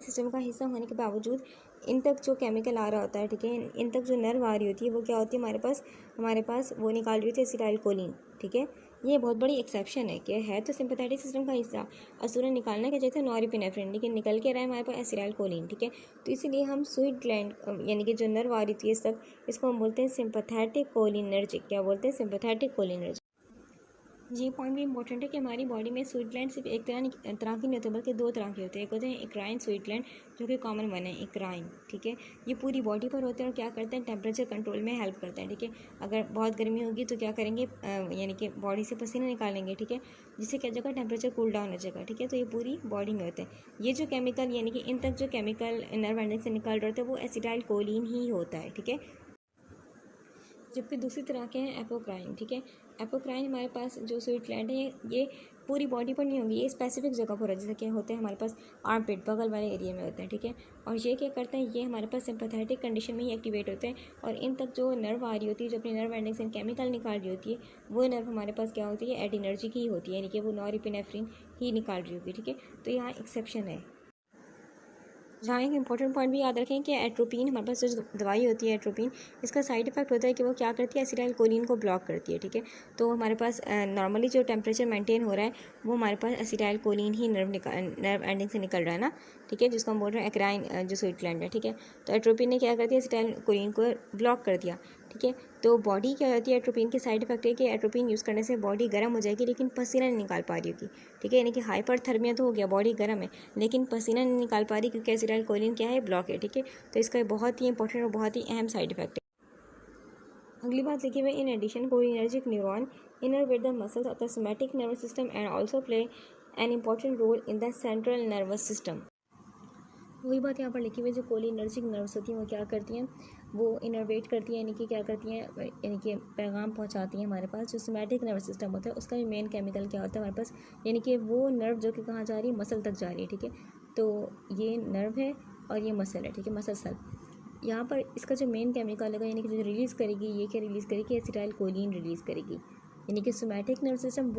सिस्टम का हिस्सा होने के बावजूद इन तक जो केमिकल आ रहा होता है, ठीक है, इन तक जो नर्व आ रही होती है वो क्या होती है हमारे पास वो निकाल रही होती है एसिटाइलकोलिन, ठीक है। ये बहुत बड़ी एक्सेप्शन है कि है तो सिंपैथेटिक सिस्टम का हिस्सा, असूरन निकालना क्या चाहते हैं? नॉरएपिनेफ्रिन, लेकिन निकल के रहा है हमारे पास एसिटाइलकोलिन, ठीक है। तो इसीलिए हम स्वीट ग्लैंड यानी कि जो नर्व आ रही थी इस तक, इसको हम बोलते हैं सिंपैथेटिक कोलिनर्जिक। क्या बोलते हैं? Sympathetic cholinergic. ये पॉइंट भी इंपॉर्टेंट है कि हमारी बॉडी में स्वीट ग्लैंड सिर्फ एक तरह की नहीं होती, बल्कि दो तरह के होते हैं। एक होते हैं एक्राइन स्वीट ग्लैंड, जो कि कॉमन वन है, एक्राइन, ठीक है। ये पूरी बॉडी पर होते हैं और क्या करते हैं? टेम्परेचर कंट्रोल में हेल्प करते हैं, ठीक है। अगर बहुत गर्मी होगी तो क्या करेंगे? यानी कि बॉडी से पसीना निकालेंगे, ठीक है, जिससे क्या जगह टेम्परेचर कूल डाउन हो जाएगा, ठीक है। तो ये पूरी बॉडी में होते हैं। ये जो केमिकल यानी कि इन तक जो केमिकल नर्व एंडिंग से निकाल रहे होते हैं वो एसिटाइलकोलिन ही होता है, ठीक है। जबकि दूसरी तरह के हैं एपोक्राइन, ठीक है। एपोक्राइन हमारे पास जो स्वीट ग्लैंड है ये पूरी बॉडी पर नहीं होंगी, ये स्पेसिफिक जगह पर है, जैसे कि होते हैं हमारे पास आर्मपिट, बगल वाले एरिया में होते हैं, ठीक है। और ये क्या करते हैं? ये हमारे पास सिंपैथेटिक कंडीशन में ही एक्टिवेट होते हैं, और इन तक जो नर्व आ रही होती है, जो अपनी नर्व एंडिंग से केमिकल निकाल रही होती है, वो नर्व हमारे पास क्या होती है? एडिनर्जिक ही होती है, यानी कि वो नॉरएपिनेफ्रिन ही निकाल रही होगी, ठीक है। तो यहाँ एक्सेप्शन है। जहाँ एक इंपॉर्टेंट पॉइंट भी याद रखें कि एट्रोपिन, हमारे पास जो दवाई होती है एट्रोपिन, इसका साइड इफेक्ट होता है कि वो क्या करती है? एसिटाइलकोलिन को ब्लॉक करती है, ठीक है। तो हमारे पास नॉर्मली जो टेम्परेचर मेंटेन हो रहा है वो हमारे पास एसिटाइलकोलिन ही नर्व एंडिंग से निकल रहा है ना, ठीक है, जिसको हम बोल रहे हैं एक्राइन जो स्वीट ग्लैंड है, ठीक है। तो एट्रोपिन ने क्या कर दिया? एसिटाइलकोलिन को ब्लॉक कर दिया, ठीक है। तो बॉडी क्या होती है? एट्रोपिन के साइड इफेक्ट है कि एट्रोपिन यूज़ करने से बॉडी गर्म हो जाएगी, लेकिन पसीना नहीं निकाल पा रही होगी, ठीक है। यानी कि हाइपरथर्मिया तो हो गया, बॉडी गर्म है, लेकिन पसीना नहीं निकाल पा रही क्योंकि एसिटाइलकोलिन क्या है? ब्लॉक है, ठीक है। तो इसका बहुत ही इंपॉर्टेंट और बहुत ही अहम साइड इफेक्ट है। अगली बात लिखी हुई, in addition cholinergic neuron innervate the muscles of the somatic nervous system and also play an important role in the central nervous system. वही बात यहाँ पर लिखी हुई है, जो कोलिनर्जिक नर्व्स होती हैं वो क्या करती हैं, वो इनर्वेट करती हैं, यानी कि क्या करती हैं, यानी कि पैगाम पहुँचाती हैं हमारे पास। जो सिमेटिक नर्वस सिस्टम होता है उसका मेन केमिकल क्या होता है हमारे पास, यानी कि वो नर्व जो कि कहाँ जा रही है, मसल तक जा रही है, ठीक है। तो ये नर्व है और ये मसल है, ठीक है, मसल सेल। यहाँ पर इसका जो मेन केमिकल है, यानी कि जो रिलीज़ करेगी, ये क्या रिलीज़ करेगी, एसिटाइल कोलिन रिलीज़ करेगी। यानी कि सोमैटिक नर्व सिस्टम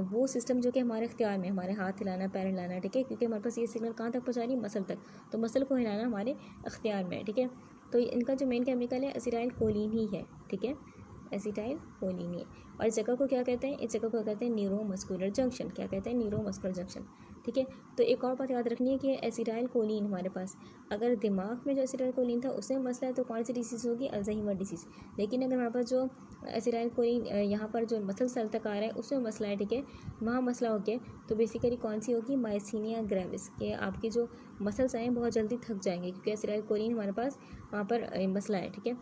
वो सिस्टम जो कि हमारे इख्तियार में, हमारे हाथ हिलाना, पैर हिलाना, ठीक है, क्योंकि हमारे पास ये सिग्नल कहाँ तक पहुँचा रही है, मसल तक, तो मसल को हिलाना हमारे इख्तियार में है, ठीक है। तो इनका जो मेन केमिकल है एसिटाइल कोलिन ही है, ठीक है, एसिटाइल कोलिन ही। और इस जगह को क्या कहते हैं, इस जगह को कहते हैं न्यूरोमस्कुलर जंक्शन। क्या कहते हैं, न्यूरोमस्कुलर जंक्शन, ठीक है। तो एक और बात याद रखनी है कि एसिटाइल कोलिन हमारे पास, अगर दिमाग में जो एसिटाइल कोलिन था उसमें मसला है तो कौन सी डिसीज़ होगी, अल्जाइमर डिसीज़। लेकिन अगर हमारे पास जो एसिटाइल कोलिन यहाँ पर जो मसल सेल तक आ रहा है उसमें मसला है, ठीक है, वहाँ मसला हो गया, तो बेसिकली कौन सी होगी, माइसीनिया ग्रेविस, के आपके जो मसल्स आए बहुत जल्दी थक जाएंगे क्योंकि एसिटाइल कोलिन हमारे पास वहाँ पर मसला है, ठीक है।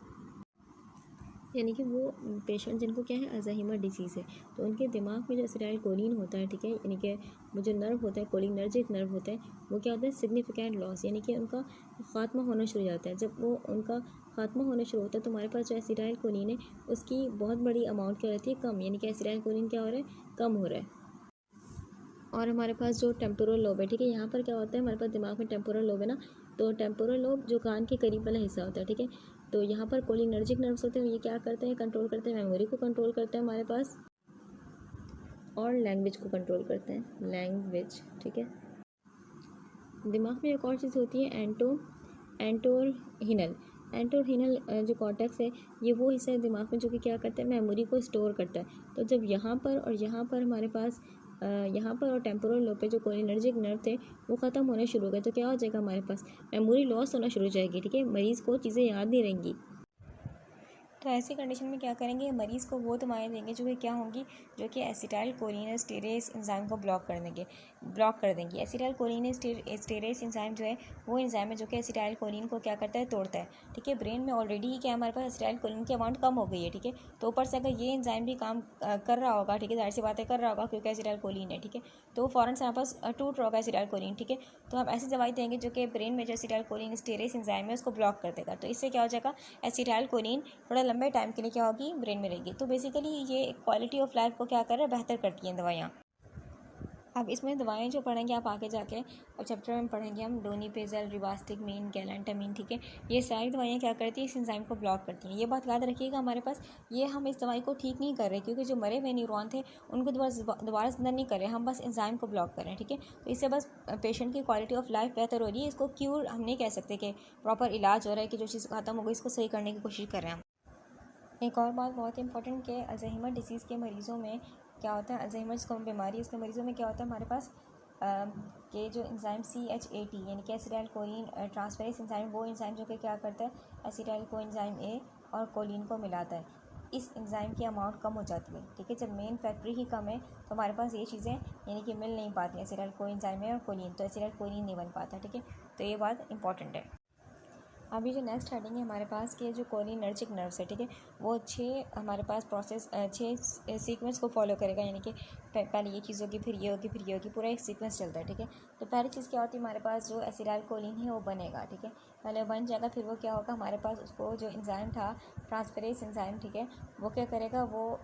यानी कि वो पेशेंट जिनको क्या है, अल्जाइमर डिसीज़ है, तो उनके दिमाग में जो एसिटाइल कोलिन होता है, ठीक है, यानी कि वो जो नर्व होता है, कोलिनर्जिक नर्व होता है, वो क्या होता है, सिग्निफिकेंट लॉस, यानी कि उनका ख़ात्मा होना शुरू हो जाता है। जब वो उनका ख़ात्मा होना शुरू होता है तो हमारे पास जो एसिटाइल कोलिन है उसकी बहुत बड़ी अमाउंट क्या रहती है, कम, यानी कि एसिटाइल कोलिन क्या हो रहा है, कम हो रहा है। और हमारे पास जो टेम्पोरल लोब है, ठीक है, यहाँ पर क्या होता है, हमारे पास दिमाग में टेम्पोरल लोब है ना, तो टेम्पोरल लोब जो कान के करीब वाला हिस्सा होता है, ठीक है। तो यहाँ पर कोलिनर्जिक नर्व्स होते हैं, ये क्या करते हैं, कंट्रोल करते हैं, मेमोरी को कंट्रोल करते हैं हमारे पास, और लैंग्वेज को कंट्रोल करते हैं, लैंग्वेज, ठीक है। दिमाग में एक और चीज़ होती है एंटोरहिनल। एंटोरहिनल जो कॉर्टेक्स है, ये वो हिस्सा है दिमाग में जो कि क्या करता है, मेमोरी को स्टोर करता है। तो जब यहाँ पर और यहाँ पर हमारे पास यहाँ पर और टेम्पोरल लोब पे जो कोलिनर्जिक नर्व थे वो ख़त्म होने शुरू हो गए, तो क्या हो जाएगा, हमारे पास मेमोरी लॉस होना शुरू हो जाएगी, ठीक है, मरीज़ को चीज़ें याद नहीं रहेंगी। तो ऐसी कंडीशन में क्या करेंगे, मरीज़ को वो दवाएं देंगे जो कि क्या होंगी, जो कि एसिटाइल कोलिनेस्टेरेज एंजाइम को ब्लॉक कर देंगी। एसिटाइल कोलिनेस्टेरेज एंजाइम जो है वो एंजाइम है जो कि एसिटाइल कोलिन को क्या करता है, तोड़ता है, ठीक है। ब्रेन में ऑलरेडी ही क्या हमारे पास एसिटाइल कोलिन की अमाउंट कम हो गई है, ठीक है, तो ऊपर से अगर ये एंजाइम भी काम कर रहा होगा, ठीक है, जाहिर सी बातें कर रहा होगा क्योंकि एसिटाइल कोलिन है, ठीक है, तो फ़ौरन से हमारे पास टूट रहा होगा एसिटाइल कोलिन, ठीक है। तो हम ऐसी दवाई देंगे जो कि ब्रेन में जो एसिटाइल कोलिनेस्टेरेज एंजाइम है उसको ब्लॉक कर देगा, तो इससे क्या हो जाएगा, एसिटाइल कोलिन थोड़ा लंबे टाइम के लिए क्या होगी, ब्रेन में रहेगी। तो बेसिकली ये क्वालिटी ऑफ लाइफ को क्या कर रहा है, बेहतर करती हैं दवाइयाँ। अब इसमें दवाएं जो पढ़ेंगे आप आगे जाके, अब चैप्टर में पढ़ेंगे हम डोनिपेजल, रिवास्टिकमीन, गैलेंटामीन, ठीक है, ये सारी दवाइयाँ क्या करती हैं, इस एंजाइम को ब्लॉक करती हैं। ये बात याद रखिएगा हमारे पास, ये हम इस दवाई को ठीक नहीं कर रहे क्योंकि जो मरे हुए न्यूरॉन थे उनको दोबारा जिंदा नहीं कर रहे, हम बस एंजाइम को ब्लॉक कर रहे हैं, ठीक है। तो इससे बस पेशेंट की क्वालिटी ऑफ लाइफ बेहतर हो रही है, इसको क्यूर हम नहीं कह सकते कि प्रॉपर इलाज हो रहा है कि जो चीज़ खत्म हो गई इसको सही करने की कोशिश कर रहे हैं हम। एक और बात बहुत इंपॉर्टेंट कि अल्जाइमर डिसीज़ के मरीज़ों में क्या होता है, अल्जाइमर जिसको बीमारी है उसके मरीज़ों में क्या होता है हमारे पास कि जो एंजाइम CHAT यानी कि एसिटाइल कोलिन ट्रांसफेरेज एंजाइम, वो एंजाइम जो कि क्या करता है, एसिटाइल कोएंजाइम A और कोलिन को मिलाता है, इस एंजाइम की अमाउंट कम हो जाती है, ठीक है। जब मेन फैक्ट्री ही कम है तो हमारे पास ये चीज़ें यानी कि मिल नहीं पाती, एसिटाइल कोएंजाइम A और कोलिन, तो एसिटाइल कोलिन नहीं बन पाता, ठीक है। तो ये बात इंपॉर्टेंट है। अभी जो नेक्स्ट हेडिंग है हमारे पास कि जो कोलिनर्जिक नर्व्स है, ठीक है, वो 6 हमारे पास प्रोसेस 6 सीक्वेंस को फॉलो करेगा, यानी कि पहले ये चीज़ होगी, फिर ये होगी, फिर ये होगी, पूरा एक सीक्वेंस चलता है, ठीक है। तो पहली चीज़ क्या होती है, हमारे पास जो एसिटाइल कोलिन है वो बनेगा, ठीक है, पहले बन जाएगा, फिर वो क्या होगा, हमारे पास उसको जो एंजाइम था ट्रांसफेरेज एंजाइम, ठीक है, वो क्या करेगा, वो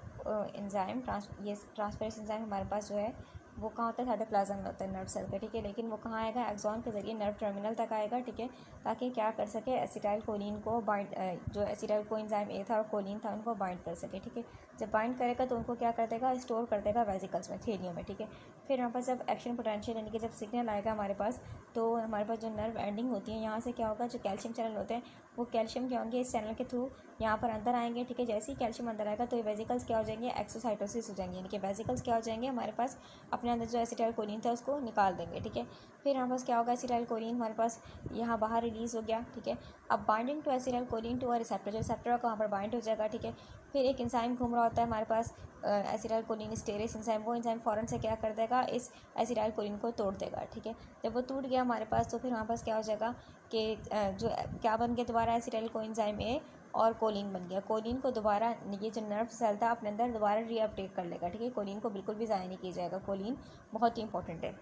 एंजाइम ये ट्रांसफेरेज एंजाइम हमारे पास जो है वो कहाँ होता है, साइटोप्लाज्म में होता है नर्व सेल का, ठीक है, लेकिन वो कहाँ आएगा, एक्सॉन के जरिए नर्व टर्मिनल तक आएगा, ठीक है, ताकि क्या कर सके, एसिटाइल कोलिन को बाइंड, जो एसिटाइल कोएंजाइम A था और कोलिन था उनको बाइंड कर सके, ठीक है। जब बाइंड करेगा तो उनको क्या कर देगा, स्टोर कर देगा वेसिकल्स में, थेलियों में, ठीक है। फिर हमारे पास जब एक्शन पोटेंशियल यानी कि जब सिग्नल आएगा हमारे पास, तो हमारे पास जो नर्व एंडिंग होती है यहाँ से क्या होगा, जो कैल्शियम चैनल होते हैं वो कैल्शियम क्या होंगे, इस चैनल के थ्रू यहाँ पर अंदर आएंगे, ठीक है। जैसे ही कैल्शियम अंदर आएगा तो ये वेसिकल्स क्या हो जाएंगे, एक्सोसाइटोसिस हो जाएंगे, यानी कि वेसिकल्स क्या हो जाएंगे हमारे पास, अपने अंदर जो एसिटाइल कोलिन था उसको निकाल देंगे, ठीक है। फिर हमारे पास क्या होगा, एसिटाइल कोलिन हमारे पास यहाँ बाहर रिलीज़ हो गया, ठीक है। अब binding to acetyl choline to a receptor, जो रिसेप्टर को वहाँ पर बाइंड हो जाएगा, ठीक है। फिर एक एंजाइम घूम रहा होता है हमारे पास, एसिटाइल कोलिन स्टेरेस एंजाइम, वो एंजाइम फ़ौरन से क्या कर देगा, इस एसिटाइल कोलिन को तोड़ देगा, ठीक है। जब वो टूट गया हमारे पास तो फिर हमारे पास क्या हो जाएगा कि जो क्या बन गया दोबारा, एसिटाइल कोएंजाइम A और कोलिन बन गया। कोलिन को दोबारा ये जो नर्व सेल था अपने अंदर दोबारा रीअपटेक कर लेगा, ठीक है। कोलिन को बिल्कुल भी ज़ाया नहीं किया जाएगा, कोलिन बहुत ही इंपॉर्टेंट है।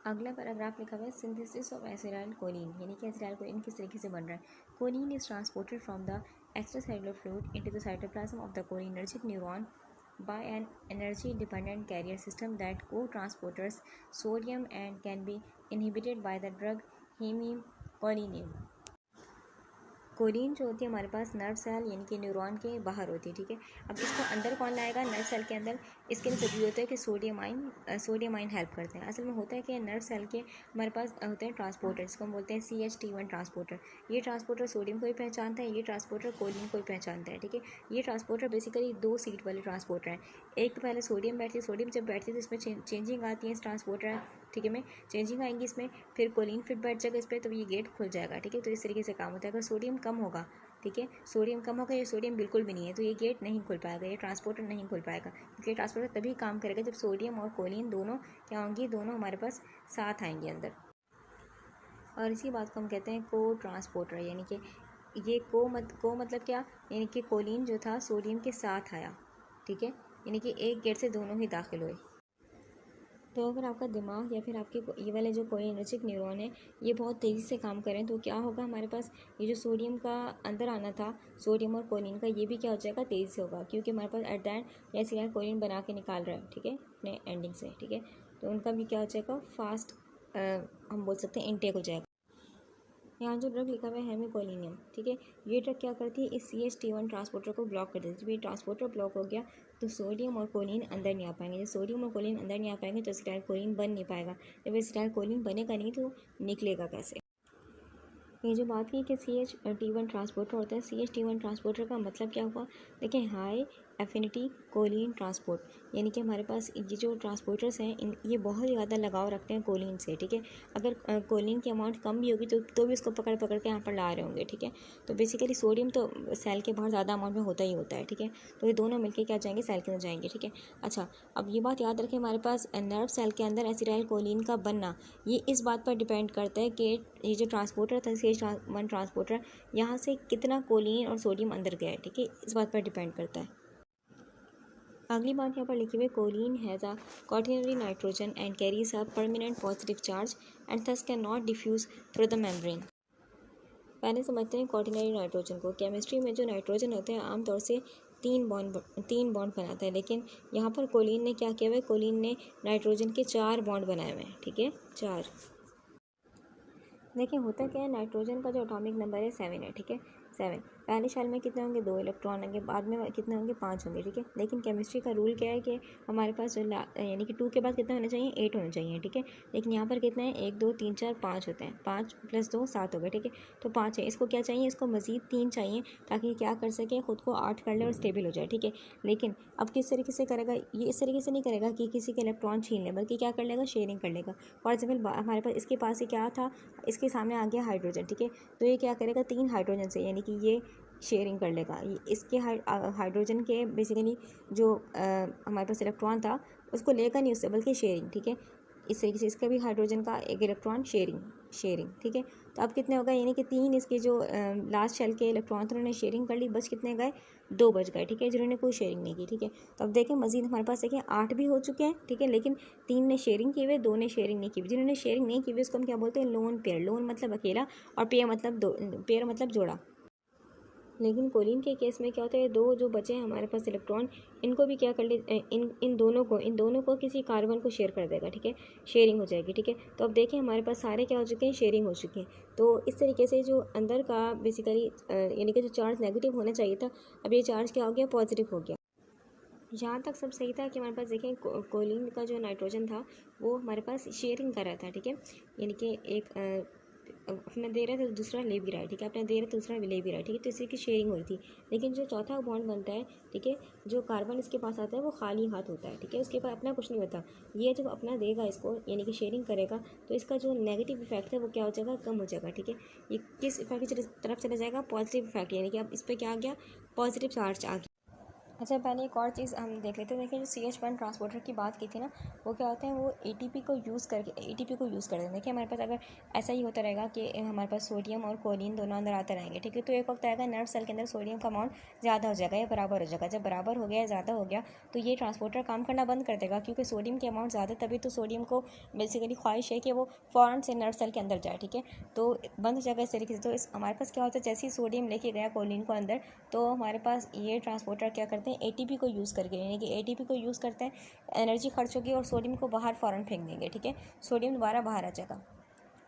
अगला पैराग्राफ लिखा हुआ है सिंथेसिस ऑफ एसिटाइल कोलिन, यानी कि एसिटाइल कोलिन किस तरीके से बन रहा है। Choline is transported from the extracellular fluid into the cytoplasm of the cholinergic neuron by an energy dependent carrier system that co-transporters sodium and can be inhibited by the drug hemicolinum। Choline जो होती है हमारे पास nerve cell यानी कि neuron के बाहर होती है, ठीक है। अब इसको अंदर कौन लाएगा, नर्व सेल के अंदर। इसके लिए ज़रूरी होता है कि सोडियम आइन हेल्प करते हैं। असल में होता है कि नर्व सेल के हमारे पास होते हैं ट्रांसपोर्टर, जिसको हम बोलते हैं CHT1 ट्रांसपोर्टर। ये ट्रांसपोर्टर सोडियम को भी पहचानता है, ये ट्रांसपोर्टर कोलिन को भी पहचानता है, ठीक है। ये ट्रांसपोर्टर बेसिकली 2 सीट वाले ट्रांसपोर्टर हैं। एक तो पहले सोडियम बैठती है, सोडियम जब बैठती है तो इसमें चेंजिंग आती है इस ट्रांसपोर्टर, ठीक है, में चेंजिंग आएंगी इसमें, फिर कोलिन फिर बैठ जाएगा इस पर, तो ये गेट खुल जाएगा, ठीक है। तो इस तरीके से काम होता है। अगर सोडियम कम होगा, ठीक है, सोडियम कम होगा, ये सोडियम बिल्कुल भी नहीं है, तो ये गेट नहीं खुल पाएगा, ये ट्रांसपोर्टर नहीं खुल पाएगा, क्योंकि ट्रांसपोर्टर तभी काम करेगा जब सोडियम और कोलिन दोनों क्या होंगी, दोनों हमारे पास साथ आएंगे अंदर। और इसी बात को हम कहते हैं को ट्रांसपोर्टर, यानी कि ये को मतलब क्या, यानी कि कोलिन जो था सोडियम के साथ आया, ठीक है, यानी कि एक गेट से दोनों ही दाखिल हुए। तो अगर आपका दिमाग या फिर आपके ये वाले जो कोलिनर्जिक न्यूरॉन है ये बहुत तेज़ी से काम करें तो क्या होगा, हमारे पास ये जो सोडियम का अंदर आना था, सोडियम और कोलिन का, ये भी क्या हो जाएगा, तेज़ी से होगा, क्योंकि हमारे पास एट द एंड ये सिर्फ कोलिन बना के निकाल रहा है, ठीक है, अपने एंडिंग से, ठीक है। तो उनका भी क्या हो जाएगा, फास्ट हम बोल सकते हैं इनटेक हो जाएगा। यहाँ जो ड्रग लिखा हुआ है हेमिकोलिनियम, ठीक है, ये ड्रग क्या करती है, इस CHT1 ट्रांसपोर्टर को ब्लॉक कर देती है। जब ये ट्रांसपोर्टर ब्लॉक हो गया तो सोडियम और कोलिन अंदर नहीं आ पाएंगे। जब सोडियम और कोलिन अंदर नहीं आ पाएंगे तो एसिटाइल कोलिन बन नहीं पाएगा। जब एसिटाइल कोलिन बनेगा नहीं तो निकलेगा कैसे। ये जो बात की कि CHT1 ट्रांसपोर्टर होता है, CHT1 ट्रांसपोर्टर का मतलब क्या हुआ, देखिए हाई एफिनिटी कोलिन ट्रांसपोर्ट, यानी कि हमारे पास ये जो ट्रांसपोर्टर्स हैं ये बहुत ज़्यादा लगाव रखते हैं कोलिन से, ठीक है। अगर कोलिन की अमाउंट कम भी होगी तो भी उसको पकड़ के यहाँ पर ला रहे होंगे, ठीक है। तो बेसिकली सोडियम तो सेल के बाहर ज़्यादा अमाउंट में होता ही होता है, ठीक है। तो ये दोनों मिलकर क्या जाएंगे, सेल के अंदर जाएंगे, ठीक है। अच्छा, अब ये बात याद रखें, हमारे पास नर्व सेल के अंदर एसिटाइल कोलिन का बनना ये इस बात पर डिपेंड करता है कि ये जो ट्रांसपोर्टर था CH1 ट्रांसपोर्टर, यहाँ से कितना कोलिन और सोडियम अंदर गया है, ठीक है, इस बात पर डिपेंड करता है। अगली बात यहाँ पर लिखी हुई, choline has a quaternary nitrogen and carries a permanent positive charge and thus can not diffuse through the membrane. पहले समझते हैं क्वाटरनरी नाइट्रोजन को। केमिस्ट्री में जो नाइट्रोजन होते हैं आमतौर से तीन बॉन्ड बनाता है, लेकिन यहाँ पर कोलिन ने क्या किया हुआ है, कोलिन ने नाइट्रोजन के 4 बॉन्ड बनाए हुए हैं, ठीक है, 4। देखिए होता क्या है, नाइट्रोजन का जो एटॉमिक नंबर है 7 है, ठीक है, 7। पहले शेल में कितने होंगे, 2 इलेक्ट्रॉन होंगे, बाद में कितने होंगे, 5 होंगे, ठीक है। लेकिन केमिस्ट्री का रूल क्या है कि हमारे पास जो यानी कि 2 के बाद कितने होने चाहिए, 8 होने चाहिए, ठीक है। लेकिन यहाँ पर कितने हैं, 1 2 3 4 5 होते हैं, 5 + 2 7 हो गए, ठीक है। तो 5 है, इसको क्या चाहिए, इसको मज़ीद 3 चाहिए ताकि क्या कर सके, खुद को 8 कर ले और स्टेबल हो जाए, ठीक है। लेकिन अब किस तरीके से करेगा, ये इस तरीके से नहीं करेगा कि किसी के इलेक्ट्रॉन छीन ले, बल्कि क्या कर लेगा, शेयरिंग कर लेगा। फॉर एग्जाम्पल हमारे पास इसके पास ही क्या था, इसके सामने आ गया हाइड्रोजन, ठीक है। तो ये क्या करेगा, 3 हाइड्रोजन से, यानी कि ये शेयरिंग कर लेगा। ये इसके हाइड्रोजन के बेसिकली जो हमारे पास इलेक्ट्रॉन था उसको लेगा नहीं उससे, बल्कि शेयरिंग, ठीक है। इस तरीके से इसका भी हाइड्रोजन का एक इलेक्ट्रॉन शेयरिंग, ठीक है। तो अब कितने होगा, यानी कि 3 इसके जो लास्ट शेल के इलेक्ट्रॉन थे उन्होंने शेयरिंग कर ली, बच कितने गए, 2 बच गए, ठीक है, जिन्होंने कोई शेयरिंग नहीं की, ठीक है। तो अब देखें मजीद हमारे पास देखें 8 भी हो चुके हैं, ठीक है, लेकिन 3 ने शेयरिंग की हुई, 2 ने शेयरिंग नहीं की हुई। जिन्होंने शेयरिंग नहीं की हुई उसको हम क्या बोलते हैं, लोन पेयर। लोन मतलब अकेला और पेयर मतलब जोड़ा। लेकिन कोलिन के केस में क्या होता है, 2 जो बचे हैं हमारे पास इलेक्ट्रॉन, इनको भी क्या कर ले, इन दोनों को किसी कार्बन को शेयर कर देगा, ठीक है, शेयरिंग हो जाएगी, ठीक है। तो अब देखें हमारे पास सारे क्या हो चुके हैं, शेयरिंग हो चुकी है। तो इस तरीके से जो अंदर का बेसिकली यानी कि जो चार्ज नेगेटिव होना चाहिए था, अब ये चार्ज क्या हो गया, पॉजिटिव हो गया। यहाँ तक सब सही था कि हमारे पास देखें कोलिन का जो नाइट्रोजन था वो हमारे पास शेयरिंग कर रहा था, ठीक है, यानी कि एक अपना दे रहा है तो दूसरा ले भी रहा है, ठीक है, अपना दे रहा है तो दूसरा ले भी रहा है, ठीक है। तो इसी की शेयरिंग हो रही थी। लेकिन जो चौथा बॉन्ड बनता है, ठीक है, जो कार्बन इसके पास आता है वो खाली हाथ होता है, ठीक है, उसके पास अपना कुछ नहीं होता। ये जब अपना देगा इसको यानी कि शेयरिंग करेगा तो इसका जो नेगेटिव इफेक्ट है वो क्या हो जाएगा, कम हो जाएगा, ठीक है। ये किस इफेक्ट की तरफ चला जाएगा, पॉजिटिव इफेक्ट, यानी कि अब इस पर क्या आ गया, पॉजिटिव चार्ज आ गया। अच्छा, पहले एक और चीज़ हम देख लेते हैं। देखिए, जो CH1 ट्रांसपोर्टर की बात की थी ना, वो क्या होते हैं, वो ATP को यूज़ करते हैं। देखिए, हमारे पास अगर ऐसा ही होता रहेगा कि हमारे पास सोडियम और कोलिन दोनों अंदर आते रहेंगे, ठीक है, तो एक वक्त आएगा नर्व सेल के अंदर सोडियम का अमाउंट ज़्यादा हो जाएगा या बराबर हो जाएगा। जब बराबर हो गया या ज़्यादा हो गया तो ये ट्रांसपोर्टर काम करना बंद कर देगा, क्योंकि सोडियम की अमाउंट ज़्यादा, तभी तो सोडियम को बेसिकली ख्वाहिश है कि वो फ़ौरन से नर्व सेल के अंदर जाए, ठीक है, तो बंद हो जाएगा इस तरीके से। तो इस हमारे पास क्या होता है, जैसे ही सोडियम लेके गया कोलिन को अंदर, तो हमारे पास ये ट्रांसपोर्टर क्या करते हैं, ATP को यूज़ करके, यानी कि ATP को यूज़ करते हैं, एनर्जी खर्च होगी और सोडियम को बाहर फ़ौरन फेंक देंगे, ठीक है, सोडियम दोबारा बाहर आ जाएगा।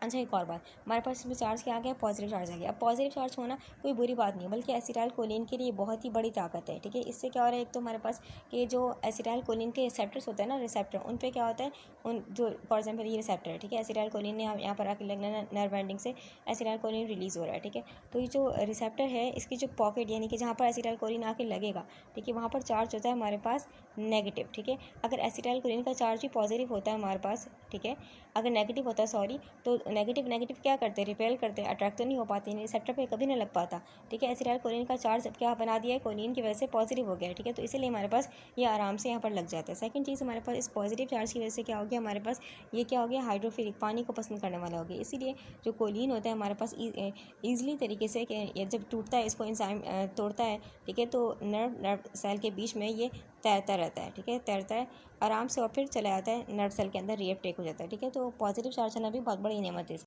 अच्छा, एक और बात, हमारे पास इसमें चार्ज क्या आ गया, पॉजिटिव चार्ज आ गया। अब पॉजिटिव चार्ज होना कोई बुरी बात नहीं है, बल्कि एसिटाइल कोलिन के लिए बहुत ही बड़ी ताकत है, ठीक है। इससे क्या हो रहा है, एक तो हमारे पास कि जो एसिटाइल कोलिन के रिसेप्टर्स होते हैं ना, रिसेप्टर, उन पे क्या होता है, उन जो फॉर एग्जाम्पल ये रिसेप्टर है, ठीक है, एसिटाइल कोलिन ने यहाँ पर आके लगना, नर्व एंडिंग से एसिटाइल कोलिन रिलीज़ हो रहा है, ठीक है, तो ये जो रिसेप्टर है, इसकी जो पॉकेट, यानी कि जहाँ पर एसिटाइल कोलिन आके लगेगा, ठीक है, वहाँ पर चार्ज होता है हमारे पास नेगेटिव, ठीक है। अगर एसिटाइल कोलिन का चार्ज भी पॉजिटिव होता है हमारे पास, ठीक है, अगर नेगेटिव होता है, सॉरी, तो नेगेटिव नेगेटिव क्या करते हैं, रिपेल करते हैं, अट्रैक्ट तो नहीं हो पाती, रिसेप्टर पे कभी नहीं लग पाता, ठीक है। एसिटाइल कोलिन का चार्ज क्या बना दिया है, कोलिन की वजह से पॉजिटिव हो गया है, ठीक है, तो इसीलिए हमारे पास ये आराम से यहाँ पर लग जाता है। सेकंड चीज़, हमारे पास इस पॉजिटिव चार्ज की वजह से क्या हो गया, हमारे पास ये क्या हो गया, हाइड्रोफिलिक, पानी को पसंद करने वाला हो गया। इसीलिए जो कोलिन होता है हमारे पास ईजिली तरीके से जब टूटता है, इसको इंजाइम तोड़ता है, ठीक है, तो नर्व सेल के बीच में ये तैरता रहता है, ठीक है, तैरता है आराम से, और फिर चला जाता है नर्व सेल के अंदर, रिएक्ट हो जाता है, ठीक है, तो पॉजिटिव चार्ज होना भी बहुत बड़ी नेमत है।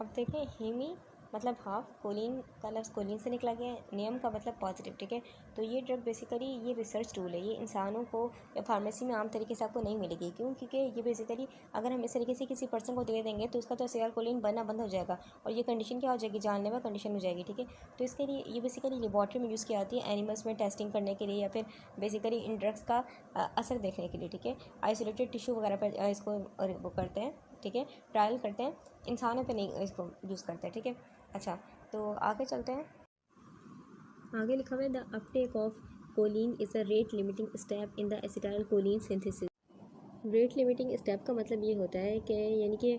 अब देखें, हीमी मतलब हाफ, कोलिन का लफ्ज़ कोलिन से निकला गया है, नियम का मतलब पॉजिटिव, ठीक है। तो ये ड्रग बेसिकली ये रिसर्च टूल है, ये इंसानों को या फार्मेसी में आम तरीके से आपको नहीं मिलेगी। क्यों? क्योंकि ये बेसिकली अगर हम इस तरीके से किसी पर्सन को दे देंगे तो उसका तो एसिटाइल कोलिन बनना बंद हो जाएगा, और ये कंडीशन क्या हो जाएगी, जानलेवा कंडीशन हो जाएगी, ठीक है। तो इसके लिए ये बेसिकली लेबॉर्ट्री में यूज़ की जाती है, एनिमल्स में टेस्टिंग करने के लिए, या फिर बेसिकली इन ड्रग्स का असर देखने के लिए, ठीक है। आइसोलेटेड टिश्यू वगैरह पर इसको वो करते हैं, ठीक है, ट्रायल करते हैं, इंसानों पे नहीं इसको यूज़ करते हैं, ठीक है। अच्छा, तो आगे चलते हैं। आगे लिखा हुआ है, the uptake of choline is a rate limiting step in the acetyl choline synthesis. Rate limiting step का मतलब ये होता है कि यानी कि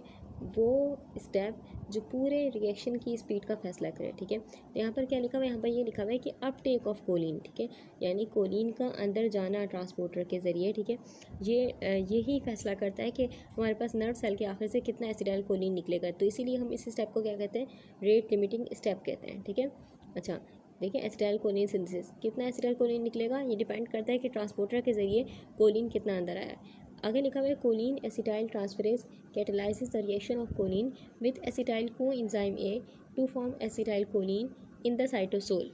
वो स्टेप जो पूरे रिएक्शन की स्पीड का फैसला करे, ठीक है। तो यहाँ पर क्या लिखा हुआ है, यहाँ पर ये लिखा हुआ है कि अपटेक ऑफ कोलिन, ठीक है, यानी कोलिन का अंदर जाना ट्रांसपोर्टर के ज़रिए, ठीक है, यही फैसला करता है कि हमारे पास नर्व सेल के आखिर से कितना एसिटाइल कोलिन निकलेगा। तो इसीलिए हम इस स्टेप को क्या कहते हैं, रेट लिमिटिंग स्टेप कहते हैं, ठीक है। अच्छा, देखिए, एसिटाइल कोलिन सिंथेसिस, कितना एसिटाइल कोलिन निकलेगा ये डिपेंड करता है कि ट्रांसपोर्टर के ज़रिए कोलिन कितना अंदर आया है। आगे लिखा हुआ है, choline acetyl transferase catalyses the reaction of choline with acetyl coenzyme A to form acetyl choline in the cytosol.